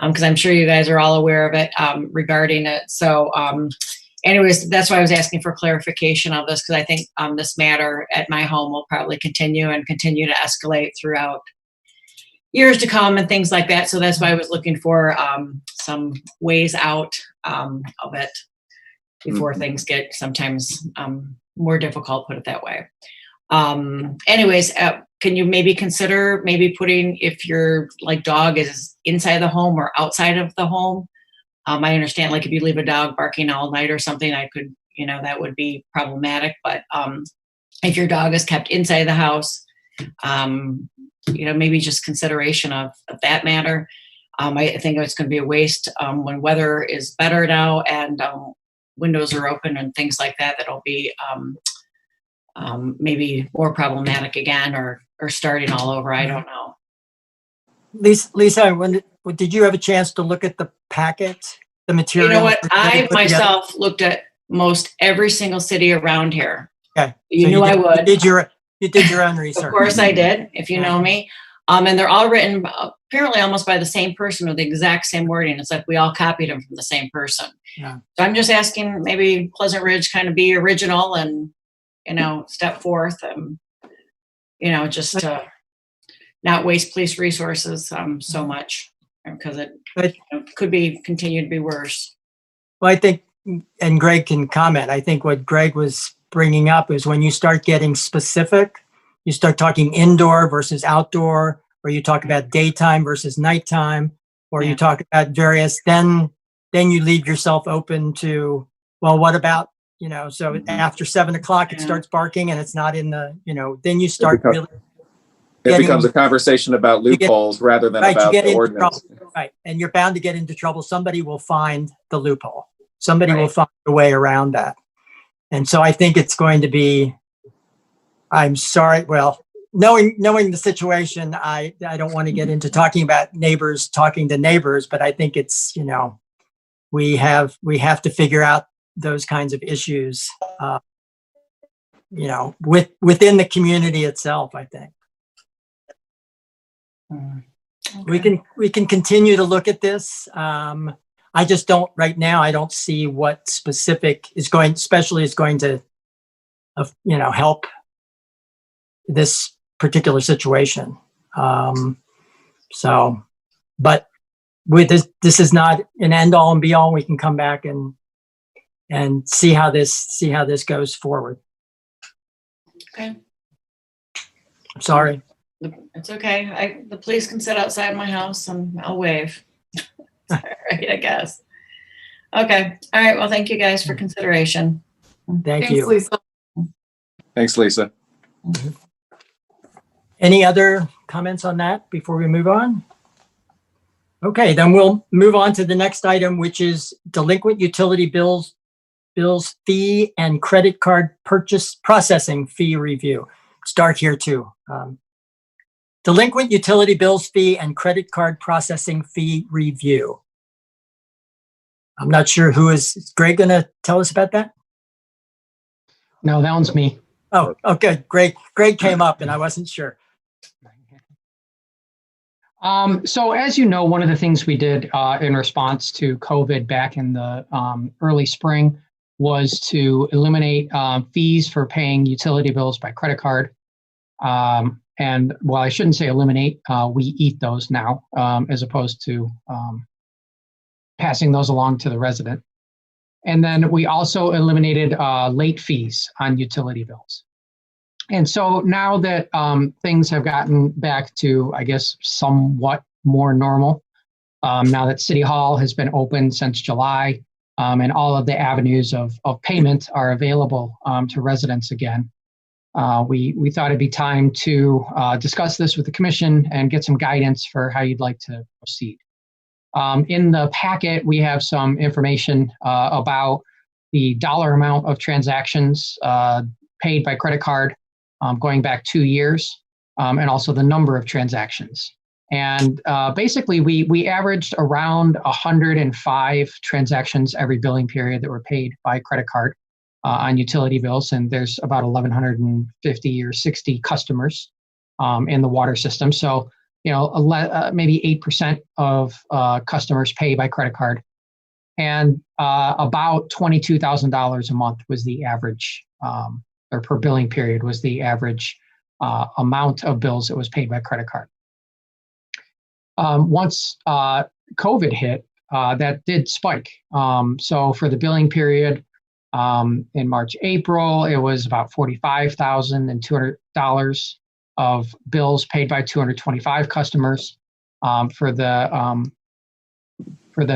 because I'm sure you guys are all aware of it regarding it. So anyways, that's why I was asking for clarification of this because I think this matter at my home will probably continue to escalate throughout years to come and things like that. So that's why I was looking for some ways out of it before things get sometimes more difficult, put it that way. Anyways, can you maybe consider putting if your dog is inside the home or outside of the home? I understand if you leave a dog barking all night or something, I could, that would be problematic. But if your dog is kept inside the house, maybe just consideration of that matter. I think it's going to be a waste when weather is better now and windows are open and things like that. That'll be maybe more problematic again or starting all over. I don't know. Lisa, did you have a chance to look at the packet, the material? You know what? I myself looked at most every single city around here. Okay. You So knew I would. You did your own research. Of course I did, if you know me. And they're all written apparently almost by the same person with the exact same wording. It's like we all copied them from the same person. Yeah. So I'm just asking maybe Pleasant Ridge kind of be original and, step forth and, just not waste police resources so much because it could be continue to be worse. Well, I think, and Greg can comment, I think what Greg was bringing up is when you start getting specific, you start talking indoor versus outdoor, or you talk about daytime versus nighttime, or you talk about various, then you leave yourself open to, well, what about, so after 7 o'clock, it starts barking and it's not in the, then you start it becomes a conversation about loopholes rather than about the ordinance. Right. And you're bound to get into trouble. Somebody will find the loophole. Somebody will find a way around that. And so I think it's going to be, I'm sorry, well, knowing the situation, I don't want to get into talking about neighbors talking to neighbors, but I think it's, we have to figure out those kinds of issues, within the community itself, I think. Okay. We can continue to look at this. I just don't right now. I don't see what specific is going to, help this particular situation. But with this is not an end all and be all. We can come back and see how this goes forward. Okay. I'm sorry. It's okay. The police can sit outside my house and I'll wave. All right, I guess. Okay. All right. Well, thank you guys for consideration. Thanks, Thanks, Lisa. Thanks, Lisa. Any other comments on that before we move on? Okay, then we'll move on to the next item, which is delinquent utility bills fee and credit card purchase processing fee review. Start here too. Delinquent utility bills fee and credit card processing fee review. I'm not sure is Greg going to tell us about that? No, that one's me. Oh, okay. Greg came up and I wasn't sure. So as you know, one of the things we did in response to COVID back in the early spring was to eliminate fees for paying utility bills by credit card. And while I shouldn't say eliminate, we eat those now as opposed to passing those along to the resident. And then we also eliminated late fees on utility bills. And so now that things have gotten back to, I guess, somewhat more normal, now that City Hall has been open since July and all of the avenues of payment are available to residents again, we thought it'd be time to discuss this with the commission and get some guidance for how you'd like to proceed. In the packet, we have some information about the dollar amount of transactions paid by credit card going back 2 years, and also the number of transactions. And basically, we averaged around 105 transactions every billing period that were paid by credit card on utility bills, and there's about 1,150 or 60 customers in the water system. So, maybe 8% of customers pay by credit card, and about $22,000 a month was the average, or per billing period was the average amount of bills that was paid by credit card. Once COVID hit, that did spike. So for the billing period in March, April, it was about $45,200 of bills paid by 225 customers. For the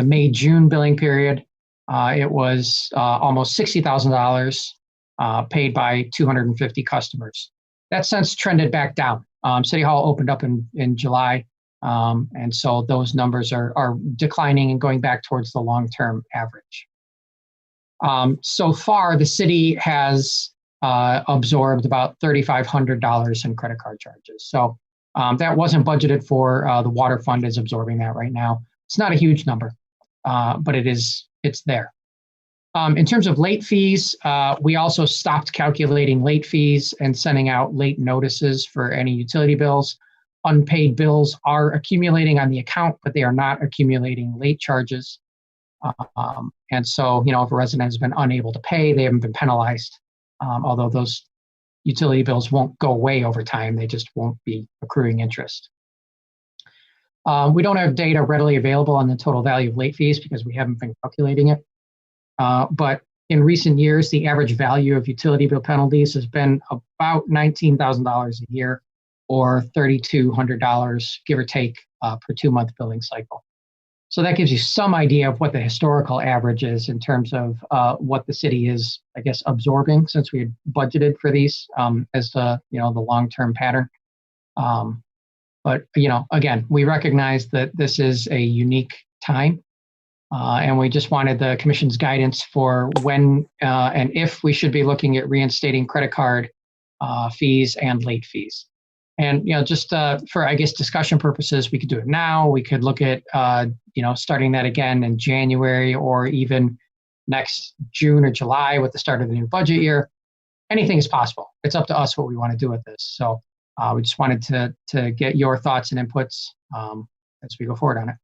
May, June billing period, it was almost $60,000 paid by 250 customers. That since trended back down. City Hall opened up in July, and so those numbers are declining and going back towards the long-term average. So far, the city has absorbed about $3,500 in credit card charges. So that wasn't budgeted for. The water fund is absorbing that right now. It's not a huge number, but it's there. In terms of late fees, we also stopped calculating late fees and sending out late notices for any utility bills. Unpaid bills are accumulating on the account, but they are not accumulating late charges. And so, if a resident has been unable to pay, they haven't been penalized. Although those utility bills won't go away over time, they just won't be accruing interest. We don't have data readily available on the total value of late fees because we haven't been calculating it. But in recent years, the average value of utility bill penalties has been about $19,000 a year, or $3,200, give or take, per 2-month billing cycle. So that gives you some idea of what the historical average is in terms of what the city is, I guess, absorbing, since we had budgeted for these as the long-term pattern. But again, we recognize that this is a unique time. And we just wanted the commission's guidance for when and if we should be looking at reinstating credit card fees and late fees. And, just for, I guess, discussion purposes, we could do it now. We could look at, starting that again in January, or even next June or July with the start of the new budget year. Anything is possible. It's up to us what we want to do with this. So we just wanted to get your thoughts and inputs as we go forward on it.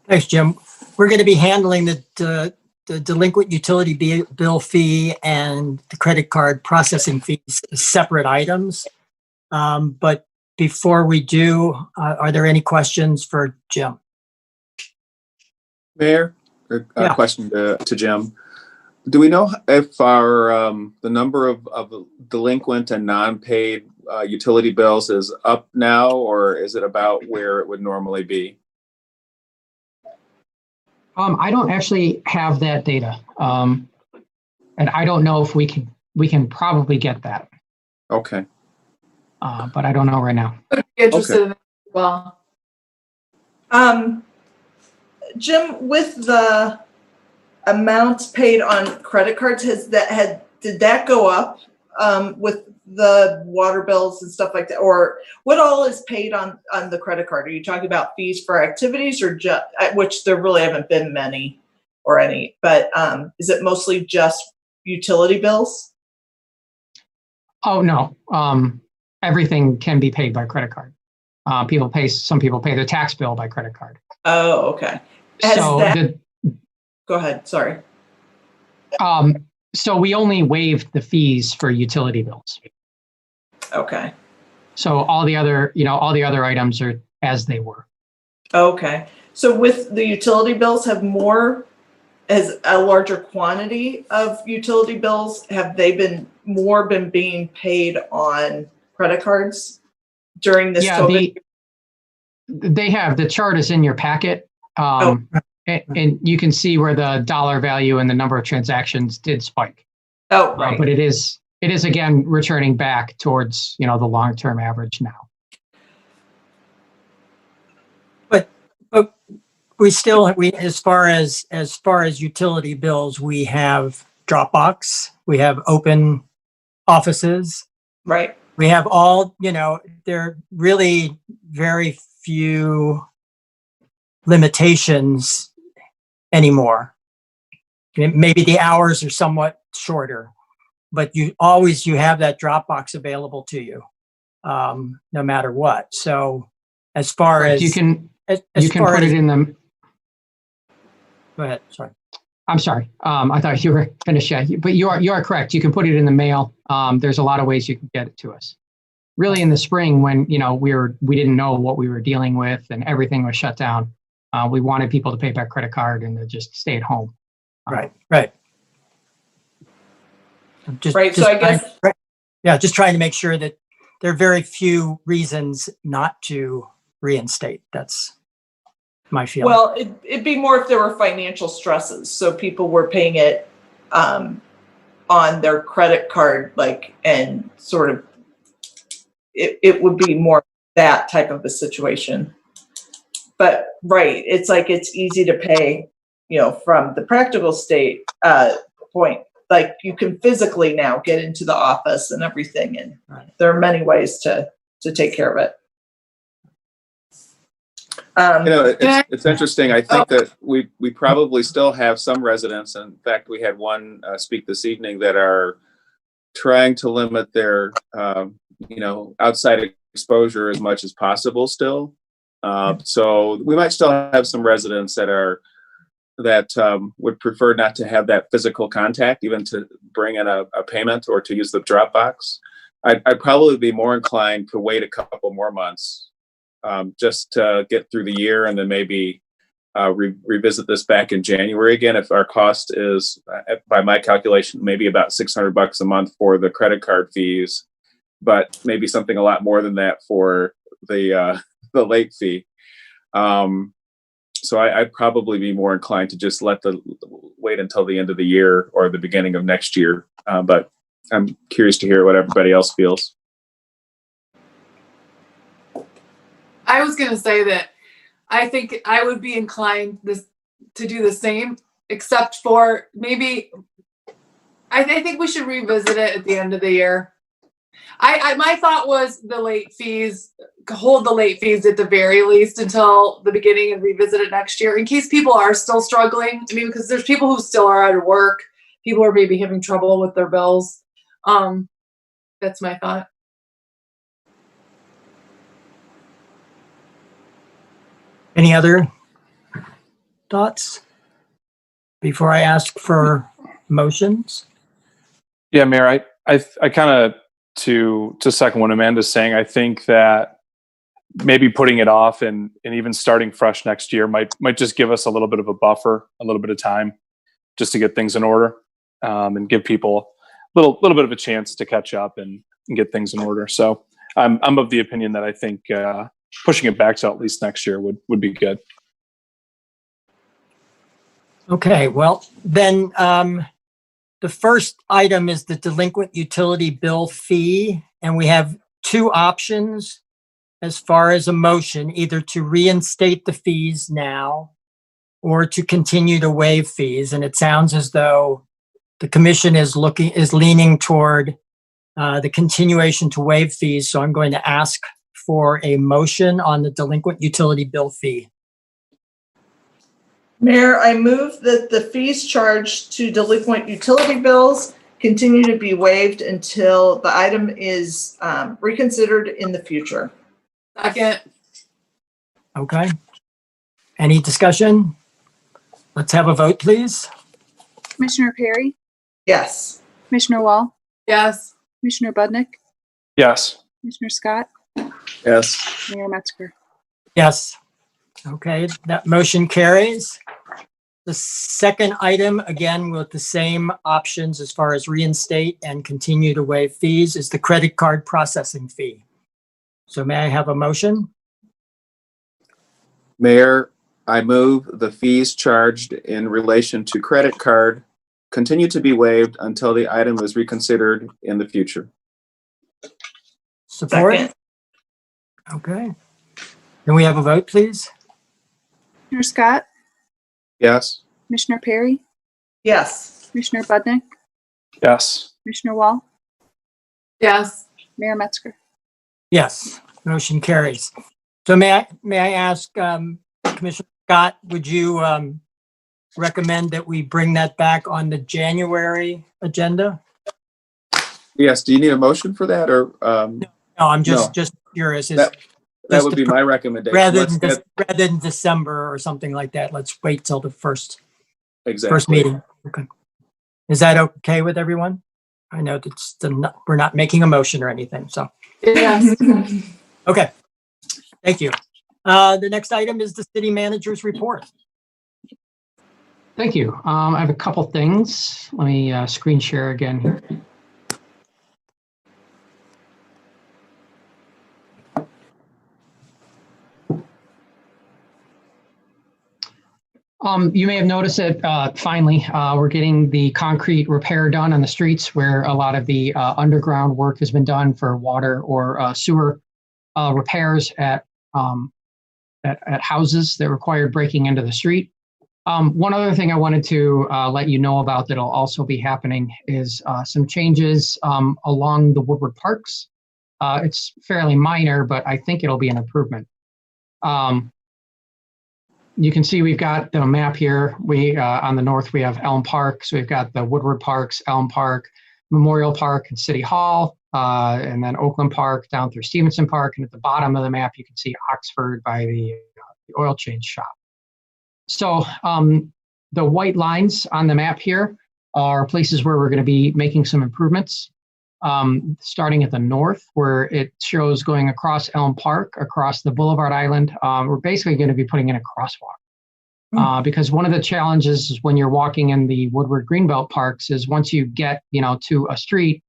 Thanks, Jim. We're going to be handling the delinquent utility bill fee and the credit card processing fees as separate items. But before we do, are there any questions for Jim? Mayor, a question to Jim. Do we know if our the number of delinquent and non-paid utility bills is up now, or is it about where it would normally be? I don't actually have that data, and I don't know if we can probably get that. Okay. But I don't know right now. I'd be interested in that as well. Jim, with the amounts paid on credit cards, did that go up with the water bills and stuff like that, or what all is paid on the credit card? Are you talking about fees for activities, or just, which there really haven't been many or any, but is it mostly just utility bills? Oh no, everything can be paid by credit card. Some people pay their tax bill by credit card. Oh, okay. Go ahead. Sorry. So we only waived the fees for utility bills. Okay. So all the other items are as they were. Okay. So with the utility bills, has a larger quantity of utility bills, have they been being paid on credit cards during this COVID? They have. The chart is in your packet. And you can see where the dollar value and the number of transactions did spike. Oh, right. But it is again returning back towards the long-term average now. But we still as far as utility bills, we have Dropbox, we have open offices, right? We have all there are really very few limitations anymore. Maybe the hours are somewhat shorter, but you have that Dropbox available to you, no matter what. So as far as you can put it in the. Go ahead. Sorry. I'm sorry. I thought you were finished. Yeah, but you are correct. You can put it in the mail. There's a lot of ways you can get it to us. Really, in the spring when we didn't know what we were dealing with and everything was shut down. We wanted people to pay by credit card and to just stay at home. Right. So I guess. Just trying to make sure that there are very few reasons not to reinstate. That's my feeling. Well, it'd be more if there were financial stresses. So people were paying it on their credit card, and sort of, it would be more that type of a situation. But right, it's easy to pay, from the practical point, you can physically now get into the office and everything, and there are many ways to take care of it. It's interesting. I think that we probably still have some residents. In fact, we had one speak this evening that are trying to limit their, outside exposure as much as possible still. So we might still have some residents that would prefer not to have that physical contact, even to bring in a payment or to use the drop box. I'd probably be more inclined to wait a couple more months just to get through the year, and then maybe revisit this back in January again. If our cost is, by my calculation, maybe about $600 a month for the credit card fees, but maybe something a lot more than that for the late fee. So I'd probably be more inclined to just wait until the end of the year or the beginning of next year. But I'm curious to hear what everybody else feels. I was going to say that I think I would be inclined to do the same, except for maybe I think we should revisit it at the end of the year. My thought was the late fees, hold the late fees at the very least until the beginning and revisit it next year in case people are still struggling. I mean, because there's people who still are out of work. People are maybe having trouble with their bills. That's my thought. Any other thoughts before I ask for motions? Yeah, Mayor, I kind of, to second what Amanda's saying, I think that maybe putting it off and even starting fresh next year might just give us a little bit of a buffer, a little bit of time just to get things in order, and give people a little bit of a chance to catch up and get things in order. So I'm of the opinion that I think pushing it back to at least next year would be good. Okay, well, then the first item is the delinquent utility bill fee, and we have two options as far as a motion, either to reinstate the fees now or to continue to waive fees. And it sounds as though the commission is leaning toward the continuation to waive fees. So I'm going to ask for a motion on the delinquent utility bill fee. Mayor, I move that the fees charged to delinquent utility bills continue to be waived until the item is reconsidered in the future. Second. Okay. Any discussion? Let's have a vote, please. Commissioner Perry, Yes. Commissioner Wall, Yes. Commissioner Budnick, Yes. Commissioner Scott, Yes. Mayor Metzger. Yes. Okay, that motion carries. The second item, again, with the same options as far as reinstate and continue to waive fees, is the credit card processing fee. So may I have a motion? Mayor, I move the fees charged in relation to credit card continue to be waived until the item is reconsidered in the future. Support? Second. Okay. Can we have a vote, please? Commissioner Scott, Yes. Commissioner Perry, Yes. Commissioner Budnick, Yes. Commissioner Wall, Yes. Mayor Metzger. Yes, motion carries. So may I ask, Commissioner Scott, would you recommend that we bring that back on the January agenda? Yes. Do you need a motion for that, or No, I'm just curious. that would be my recommendation. Rather than December or something like that, let's wait till the first meeting. Okay. Is that okay with everyone? I know that we're not making a motion or anything, so. Yes. Okay, thank you. The next item is the city manager's report. Thank you. I have a couple things. Let me screen share again here. You may have noticed that finally we're getting the concrete repair done on the streets where a lot of the underground work has been done for water or sewer repairs at houses that required breaking into the street. One other thing I wanted to let you know about that'll also be happening is some changes along the Woodward Parks. It's fairly minor, but I think it'll be an improvement. you can see we've got the map here. We on the north, we have Elm Park. So we've got the Woodward Parks, Elm Park, Memorial Park, and City Hall, and then Oakland Park down through Stevenson Park. And at the bottom of the map, you can see Oxford by the oil change shop. So the white lines on the map here are places where we're going to be making some improvements. Starting at the north, where it shows going across Elm Park, across the Boulevard Island, we're basically going to be putting in a crosswalk. Because one of the challenges is when you're walking in the Woodward Greenbelt parks is once you get, to a street,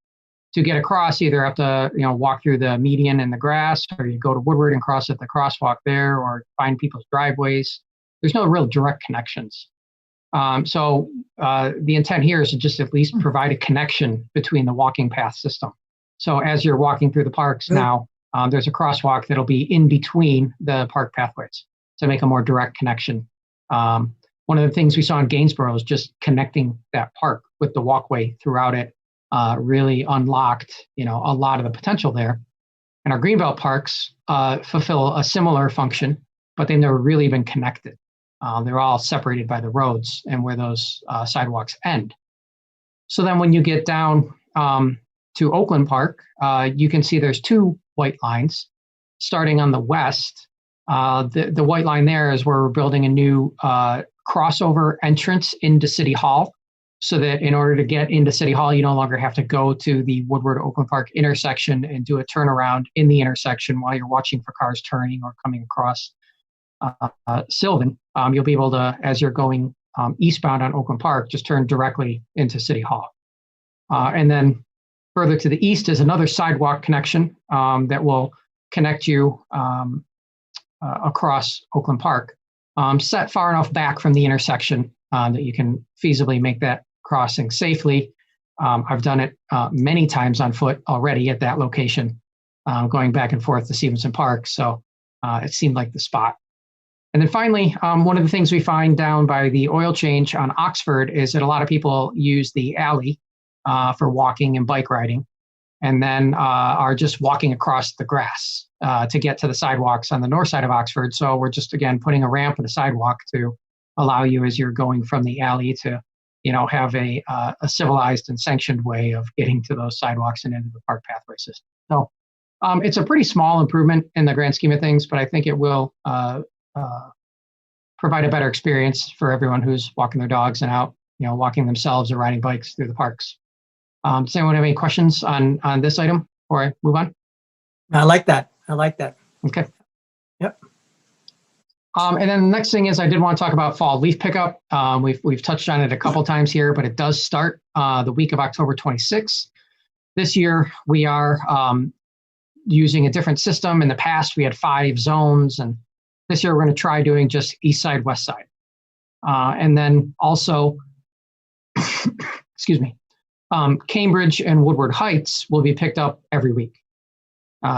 to get across, you either have to, walk through the median in the grass, or you go to Woodward and cross at the crosswalk there, or find people's driveways. There's no real direct connections. So the intent here is to just at least provide a connection between the walking path system. So as you're walking through the parks now, there's a crosswalk that'll be in between the park pathways to make a more direct connection. One of the things we saw in Gainsborough is just connecting that park with the walkway throughout it really unlocked, a lot of the potential there. And our Greenbelt parks fulfill a similar function, but they've never really been connected. They're all separated by the roads and where those sidewalks end. So then when you get down to Oakland Park, you can see there's two white lines. Starting on the west, the white line there is where we're building a new crossover entrance into City Hall, so that in order to get into City Hall, you no longer have to go to the Woodward Oakland Park intersection and do a turnaround in the intersection while you're watching for cars turning or coming across Sylvan. You'll be able to, as you're going eastbound on Oakland Park, just turn directly into City Hall. And then further to the east is another sidewalk connection that will connect you across Oakland Park, set far enough back from the intersection that you can feasibly make that crossing safely. I've done it many times on foot already at that location, going back and forth to Stevenson Park. So it seemed like the spot. And then finally, one of the things we find down by the oil change on Oxford is that a lot of people use the alley for walking and bike riding, and then are just walking across the grass to get to the sidewalks on the north side of Oxford. So we're just, again, putting a ramp and a sidewalk to allow you, as you're going from the alley, to have a civilized and sanctioned way of getting to those sidewalks and into the park pathway system. So it's a pretty small improvement in the grand scheme of things, but I think it will provide a better experience for everyone who's walking their dogs and out, walking themselves or riding bikes through the parks. Does anyone have any questions on this item before I move on? I like that. Okay. Yep. And then the next thing is I did want to talk about fall leaf pickup. We've touched on it a couple times here, but it does start the week of October 26th. This year we are using a different system. In the past we had 5 zones, and this year we're going to try doing just east side, west side. And then also, excuse me, Cambridge and Woodward Heights will be picked up every week.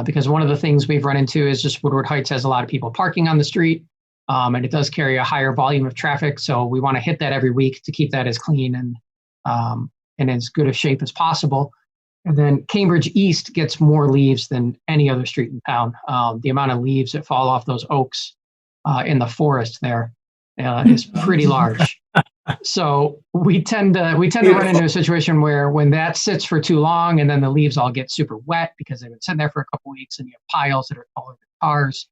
Because one of the things we've run into is just Woodward Heights has a lot of people parking on the street, and it does carry a higher volume of traffic. So we want to hit that every week to keep that as clean and as good a shape as possible. And then Cambridge East gets more leaves than any other street in town. The amount of leaves that fall off those oaks in the forest there is pretty large. So we tend to run into a situation where when that sits for too long and then the leaves all get super wet because they've been sitting there for a couple weeks, and you have piles that are taller than cars.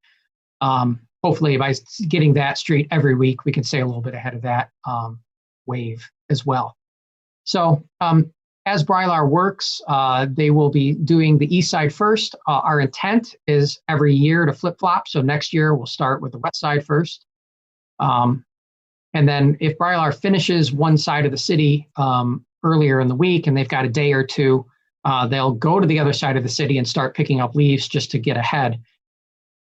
Hopefully by getting that street every week, we can stay a little bit ahead of that wave as well. So as Brylar works, they will be doing the east side first. Our intent is every year to flip-flop. So next year we'll start with the west side first. And then if Brylar finishes one side of the city earlier in the week and they've got a day or two, they'll go to the other side of the city and start picking up leaves just to get ahead.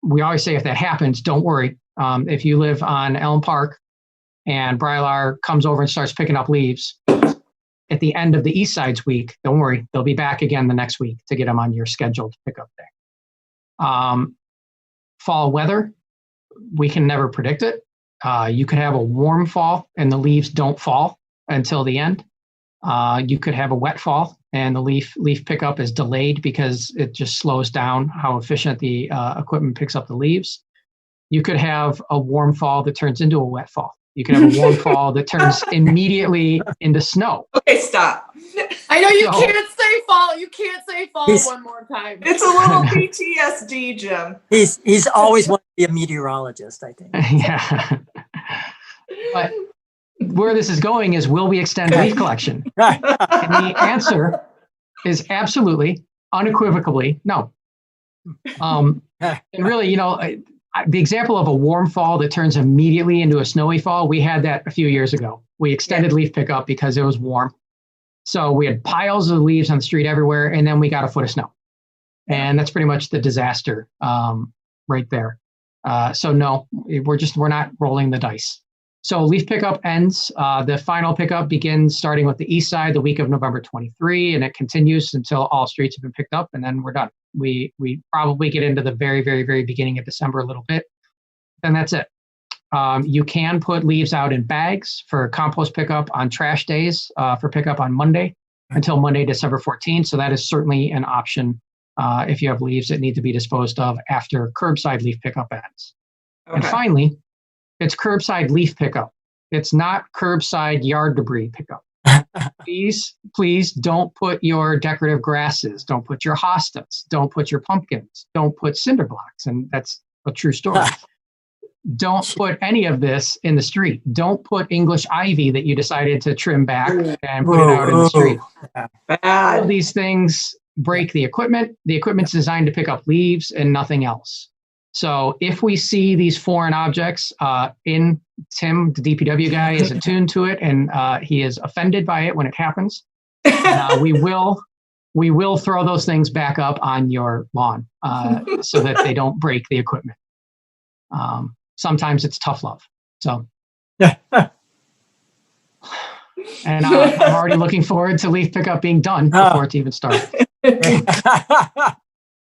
We always say if that happens, don't worry. If you live on Elm Park and Brylar comes over and starts picking up leaves, at the end of the East Side's week, don't worry, they'll be back again the next week to get them on your scheduled pickup day. Fall weather, we can never predict it. You could have a warm fall and the leaves don't fall until the end. You could have a wet fall and the leaf pickup is delayed because it just slows down how efficient the equipment picks up the leaves. You could have a warm fall that turns into a wet fall. You can have a warm fall that turns immediately into snow. Okay, stop. I know you So- can't say fall. You can't say fall He's- one more time. It's a little PTSD, Jim. He's always wanted to be a meteorologist, I think. Yeah. But where this is going is, will we extend leaf collection? And the answer is absolutely, unequivocally, no. And really, the example of a warm fall that turns immediately into a snowy fall, we had that a few years ago. We extended leaf pickup because it was warm. So we had piles of leaves on the street everywhere, and then we got a foot of snow. And that's pretty much the disaster right there. So no, we're not rolling the dice. So leaf pickup ends. The final pickup begins starting with the east side the week of November 23, and it continues until all streets have been picked up, and then we're done. We probably get into the very, very, very beginning of December a little bit, and that's it. You can put leaves out in bags for compost pickup on trash days for pickup on Monday until Monday, December 14th. So that is certainly an option if you have leaves that need to be disposed of after curbside leaf pickup ends. Okay. And finally, it's curbside leaf pickup. It's not curbside yard debris pickup. Please don't put your decorative grasses, don't put your hostas, don't put your pumpkins, don't put cinder blocks. And that's a true story. Don't put any of this in the street. Don't put English ivy that you decided to trim back and put it out in the street. All of these things break the equipment. The equipment's designed to pick up leaves and nothing else. So if we see these foreign objects Tim, the DPW guy, is attuned to it, and he is offended by it when it happens, we will throw those things back up on your lawn so that they don't break the equipment. Sometimes it's tough love. So, and I'm already looking forward to leaf pickup being done before it's even started.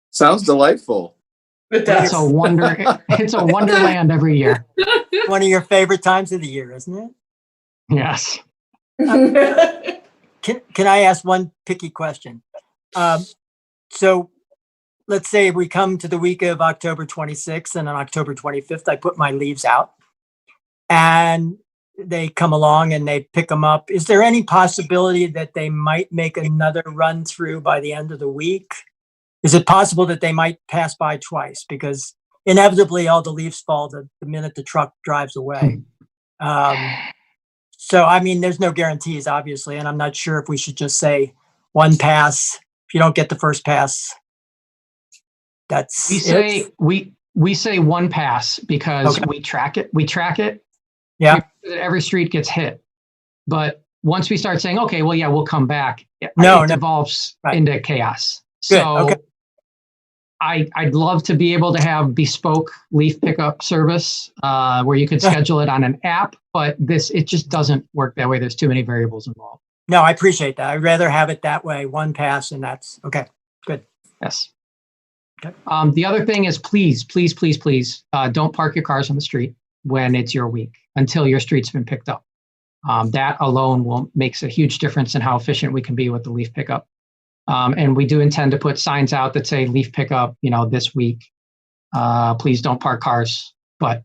Sounds delightful. It's a wonderland every year. One of your favorite times of the year, isn't it? Yes. Can I ask one picky question? So let's say we come to the week of October 26th, and on October 25th, I put my leaves out and they come along and they pick them up. Is there any possibility that they might make another run through by the end of the week? Is it possible that they might pass by twice? Because inevitably all the leaves fall the minute the truck drives away. So, I mean, there's no guarantees, obviously, and I'm not sure if we should just say one pass. If you don't get the first pass, that's we say one pass because we track it. Yeah. Every street gets hit. But once we start saying, okay, well, yeah, we'll come back, it devolves into chaos. So I'd love to be able to have bespoke leaf pickup service where you could schedule it on an app, but it just doesn't work that way. There's too many variables involved. No, I appreciate that. I'd rather have it that way, one pass, and that's okay. Good. Yes. Okay. The other thing is please don't park your cars on the street when it's your week until your street's been picked up. That alone makes a huge difference in how efficient we can be with the leaf pickup. And we do intend to put signs out that say leaf pickup, this week. Please don't park cars. But,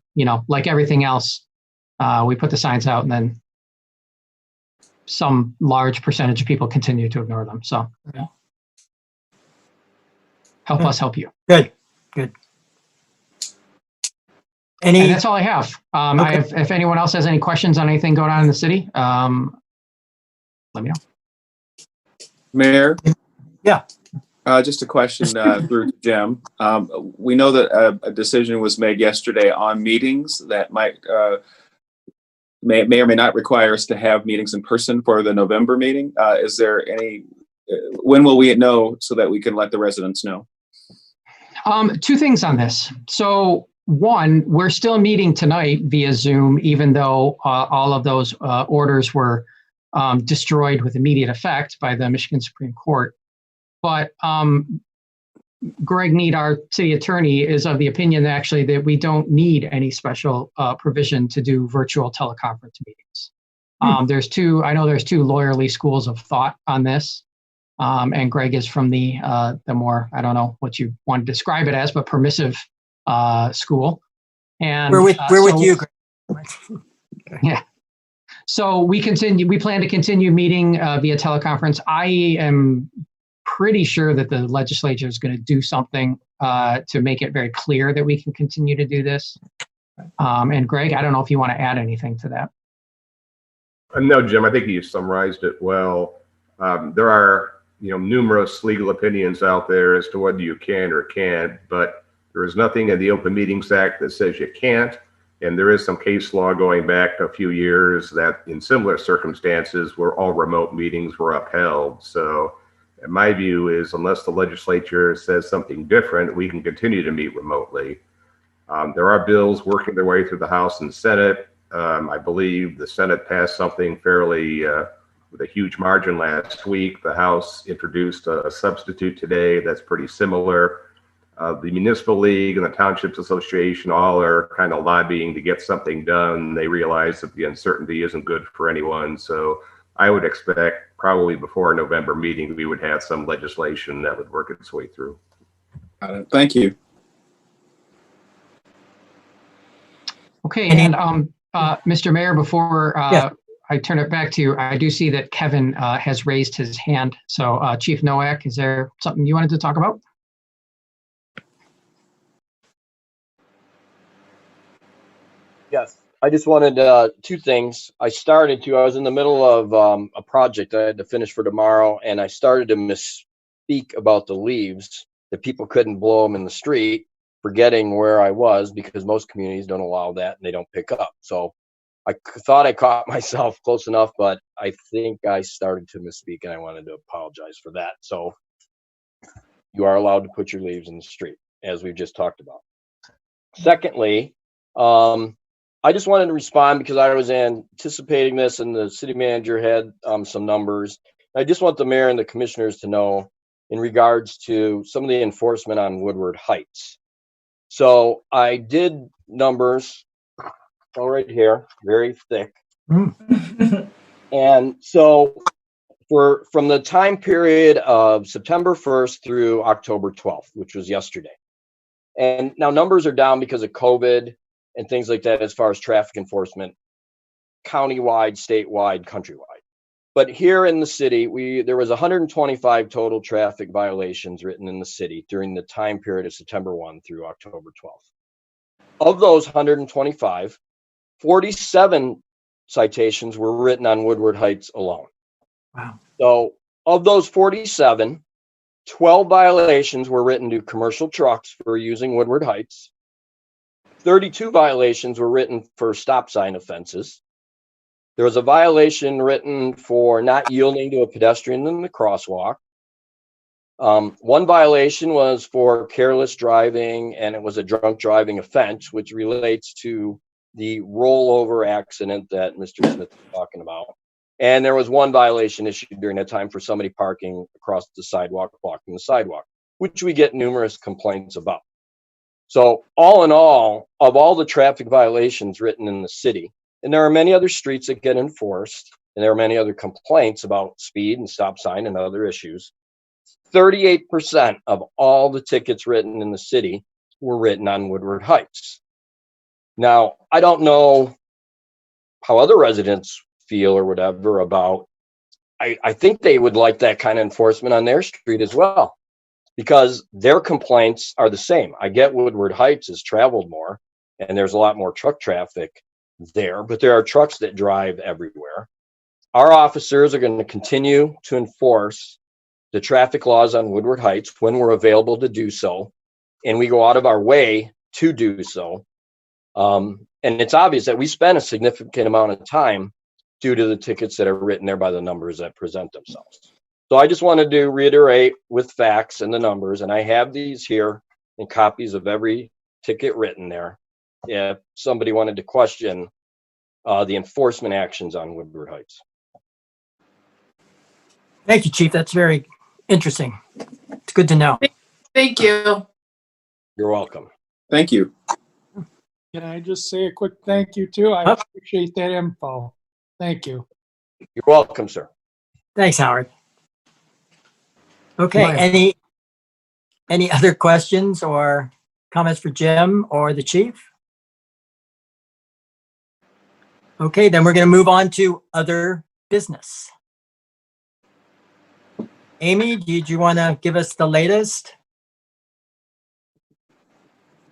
like everything else, we put the signs out and then some large percentage of people continue to ignore them. So help us help you. Good. And that's all I have. If anyone else has any questions on anything going on in the city, let me know. Mayor? Yeah. Just a question through Jim. We know that a decision was made yesterday on meetings that might may or may not require us to have meetings in person for the November meeting. Is there any? When will we know so that we can let the residents know? Two things on this. So one, we're still meeting tonight via Zoom, even though all of those orders were destroyed with immediate effect by the Michigan Supreme Court. But Greg Need, our city attorney, is of the opinion that we don't need any special provision to do virtual teleconference meetings. I know there's two lawyerly schools of thought on this. And Greg is from the more, I don't know what you want to describe it as, but permissive school. And We're with you, Greg. Yeah. So we plan to continue meeting via teleconference. I am pretty sure that the legislature is going to do something to make it very clear that we can continue to do this. And Greg, I don't know if you want to add anything to that. No, Jim, I think you summarized it well. There are, numerous legal opinions out there as to whether you can or can't, but there is nothing in the Open Meetings Act that says you can't. And there is some case law going back a few years that in similar circumstances where all remote meetings were upheld. So my view is unless the legislature says something different, we can continue to meet remotely. There are bills working their way through the House and Senate. I believe the Senate passed something fairly with a huge margin last week. The House introduced a substitute today that's pretty similar. The Municipal League and the Townships Association all are kind of lobbying to get something done. They realize that the uncertainty isn't good for anyone. So I would expect probably before a November meeting, we would have some legislation that would work its way through. Got it. Thank you. Okay, and Mr. Mayor, before Yes. I turn it back to you, I do see that Kevin has raised his hand. So Chief Nowak, is there something you wanted to talk about? Yes, I just wanted two things. I was in the middle of a project I had to finish for tomorrow, and I started to misspeak about the leaves, that people couldn't blow them in the street, forgetting where I was because most communities don't allow that and they don't pick up. So I thought I caught myself close enough, but I think I started to misspeak and I wanted to apologize for that. So you are allowed to put your leaves in the street, as we've just talked about. Secondly, I just wanted to respond because I was anticipating this and the city manager had some numbers. I just want the mayor and the commissioners to know in regards to some of the enforcement on Woodward Heights. So I did numbers all right here, very thick. And so from the time period of September 1st through October 12th, which was yesterday. And now numbers are down because of COVID and things like that as far as traffic enforcement, countywide, statewide, countrywide. But here in the city, there was 125 total traffic violations written in the city during the time period of September 1 through October 12th. Of those 125, 47 citations were written on Woodward Heights alone. Wow. So of those 47, 12 violations were written to commercial trucks for using Woodward Heights. 32 violations were written for stop sign offenses. There was a violation written for not yielding to a pedestrian in the crosswalk. One violation was for careless driving, and it was a drunk driving offense, which relates to the rollover accident that Mr. Smith was talking about. And there was one violation issued during that time for somebody parking across the sidewalk, blocking the sidewalk, which we get numerous complaints about. So all in all, of all the traffic violations written in the city, and there are many other streets that get enforced, and there are many other complaints about speed and stop sign and other issues, 38% of all the tickets written in the city were written on Woodward Heights. Now, I don't know how other residents feel or whatever about, I think they would like that kind of enforcement on their street as well, because their complaints are the same. I get Woodward Heights is traveled more and there's a lot more truck traffic there, but there are trucks that drive everywhere. Our officers are going to continue to enforce the traffic laws on Woodward Heights when we're available to do so, and we go out of our way to do so. And it's obvious that we spend a significant amount of time due to the tickets that are written there by the numbers that present themselves. So I just wanted to reiterate with facts and the numbers, and I have these here in copies of every ticket written there. If somebody wanted to question the enforcement actions on Woodward Heights. Thank you, Chief. That's very interesting. It's good to know. Thank you. You're welcome. Thank you. Can I just say a quick thank you too? I appreciate that info. Thank you. You're welcome, sir. Thanks, Howard. Okay, any other questions or comments for Jim or the chief? Okay, then we're going to move on to other business. Amy, did you want to give us the latest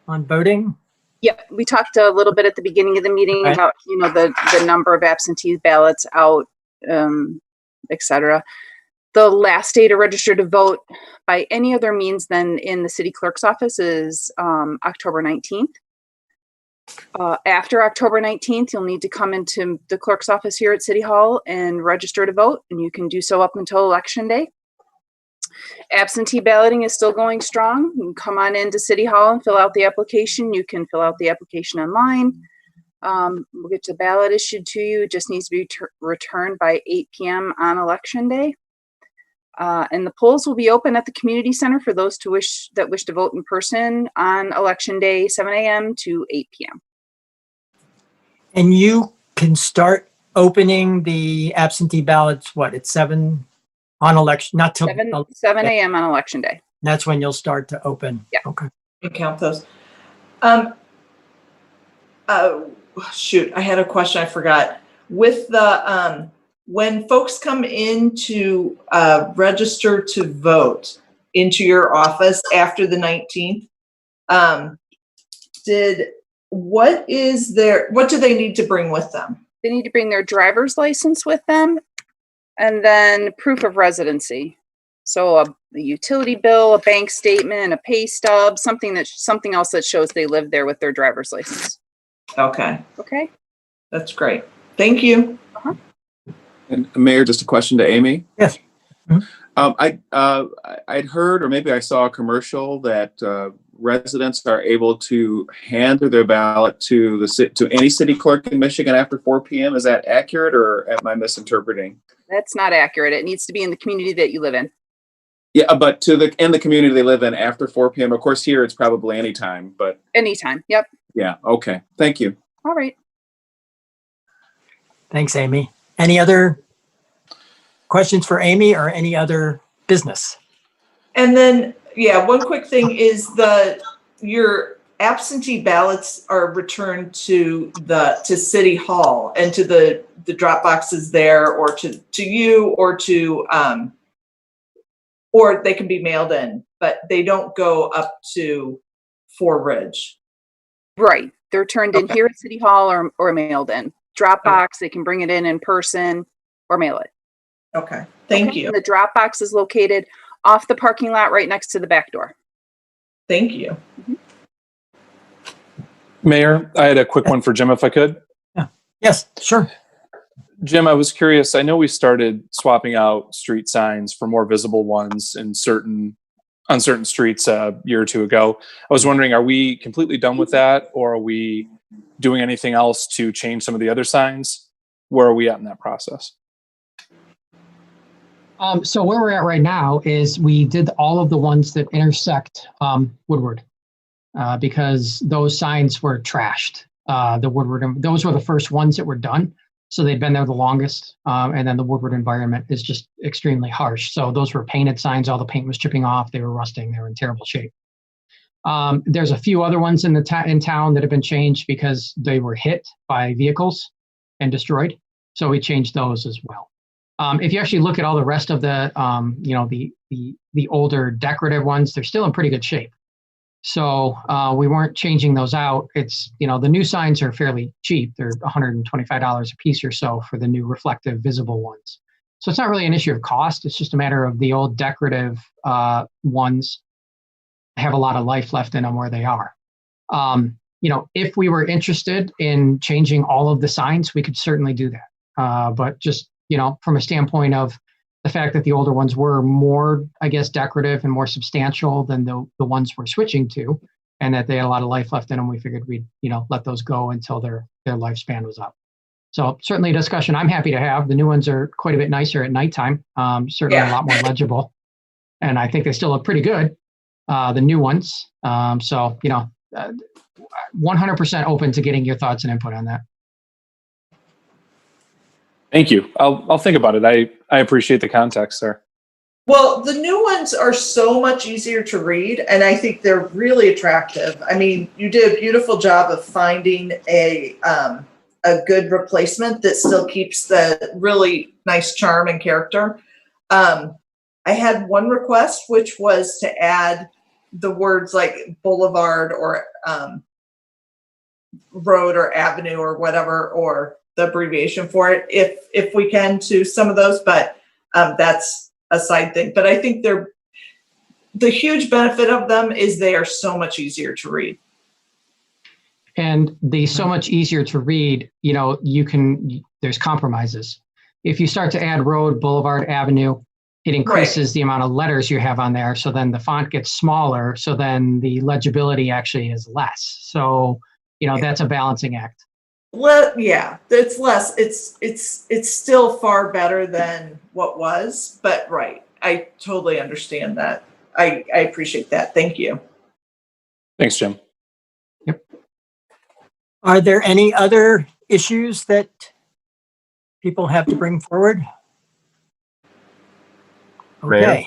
on voting? Yep, we talked a little bit at the beginning of the meeting Right. about, the number of absentee ballots out, et cetera. The last day to register to vote by any other means than in the city clerk's office is October 19th. After October 19th, you'll need to come into the clerk's office here at City Hall and register to vote, and you can do so up until Election Day. Absentee balloting is still going strong. You can come on into City Hall and fill out the application. You can fill out the application online. We'll get the ballot issued to you. It just needs to be returned by 8 p.m. on Election Day. And the polls will be open at the community center for those that wish to vote in person on Election Day, 7 a.m. to 8 p.m. And you can start opening the absentee ballots, at 7 on election, not till 7 a.m. on Election Day. That's when you'll start to open. Yeah. Okay. And count those. Shoot, I had a question I forgot. With the when folks come in to register to vote into your office after the 19th, what do they need to bring with them? They need to bring their driver's license with them, and then proof of residency. So a utility bill, a bank statement, a pay stub, something else that shows they live there with their driver's license. Okay. Okay. That's great. Thank you. Uh-huh. And Mayor, just a question to Amy. Yes. Mm-hmm. I'd heard, or maybe I saw a commercial that residents are able to hand their ballot to any city clerk in Michigan after 4 p.m. Is that accurate, or am I misinterpreting? That's not accurate. It needs to be in the community that you live in. Yeah, but in the community they live in after 4 p.m. Of course, here it's probably any time, but Anytime. Yep. yeah. Okay. Thank you. All right. Thanks, Amy. Any other questions for Amy or any other business? And then, one quick thing is your absentee ballots are returned to City Hall and to the drop boxes there, or to you, or to or they can be mailed in, but they don't go up to Four Ridge. Right. They're turned in here at City Hall or mailed in. Dropbox, they can bring it in person or mail it. Okay. Thank you. And the Dropbox is located off the parking lot right next to the back door. Thank you. Mm-hmm. Mayor, I had a quick one for Jim, if I could. Yeah. Yes, sure. Jim, I was curious. I know we started swapping out street signs for more visible ones on certain streets a year or two ago. I was wondering, are we completely done with that, or are we doing anything else to change some of the other signs? Where are we at in that process? So where we're at right now is we did all of the ones that intersect Woodward because those signs were trashed. The Woodward, those were the first ones that were done. So they'd been there the longest. And then the Woodward environment is just extremely harsh. So those were painted signs. All the paint was chipping off. They were rusting. They were in terrible shape. There's a few other ones in town that have been changed because they were hit by vehicles and destroyed. So we changed those as well. If you actually look at all the rest of the older decorative ones, they're still in pretty good shape. So we weren't changing those out. It's, the new signs are fairly cheap. They're $125 a piece or so for the new reflective visible ones. So it's not really an issue of cost. It's just a matter of the old decorative ones have a lot of life left in them where they are. If we were interested in changing all of the signs, we could certainly do that. But just, from a standpoint of the fact that the older ones were more, I guess, decorative and more substantial than the ones we're switching to, and that they had a lot of life left in them, we figured we'd, let those go until their lifespan was up. So certainly a discussion I'm happy to have. The new ones are quite a bit nicer at nighttime, certainly a lot more legible. And I think they still look pretty good, the new ones. 100% open to getting your thoughts and input on that. Thank you. I'll think about it. I appreciate the context there. Well, the new ones are so much easier to read, and I think they're really attractive. I mean, you did a beautiful job of finding a a good replacement that still keeps the really nice charm and character. I had one request, which was to add the words like boulevard or road or avenue or whatever, or the abbreviation for it, if we can, to some of those, but that's a side thing. But I think the huge benefit of them is they are so much easier to read. And the so much easier to read, there's compromises. If you start to add road, boulevard, avenue, it increases the amount of letters you have on there. So then the font gets smaller. So then the legibility actually is less. So, that's a balancing act. Yeah, it's less. It's still far better than what was, but right. I totally understand that. I appreciate that. Thank you. Thanks, Jim. Yep. Are there any other issues that people have to bring forward? Okay. Mayor?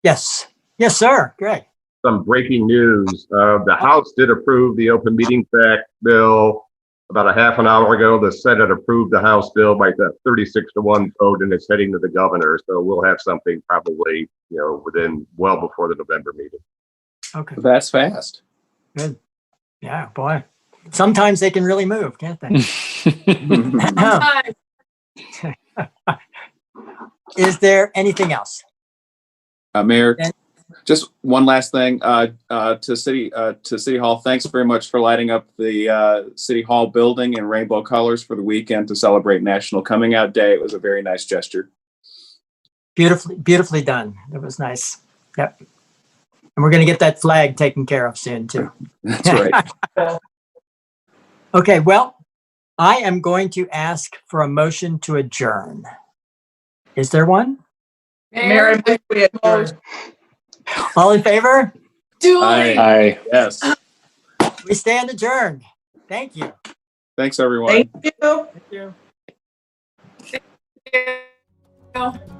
Yes. Yes, sir. Greg. Some breaking news. The House did approve the Open Meetings Act bill about a half an hour ago. The Senate approved the House bill by the 36-1 vote, and it's heading to the governor. So we'll have something probably, well before the November meeting. Okay. That's fast. Good. Yeah, boy. Sometimes they can really move, can't they? Is there anything else? Mayor, just one last thing to City Hall. Thanks very much for lighting up the City Hall building in rainbow colors for the weekend to celebrate National Coming Out Day. It was a very nice gesture. Beautifully done. It was nice. Yep. And we're going to get that flag taken care of soon too. That's right. Okay. Well, I am going to ask for a motion to adjourn. Is there one? Mayor, I move we adjourn. All in favor? Aye. Yes. We stand adjourned. Thank you. Thanks, everyone. Thank you. Thank you. Thank you.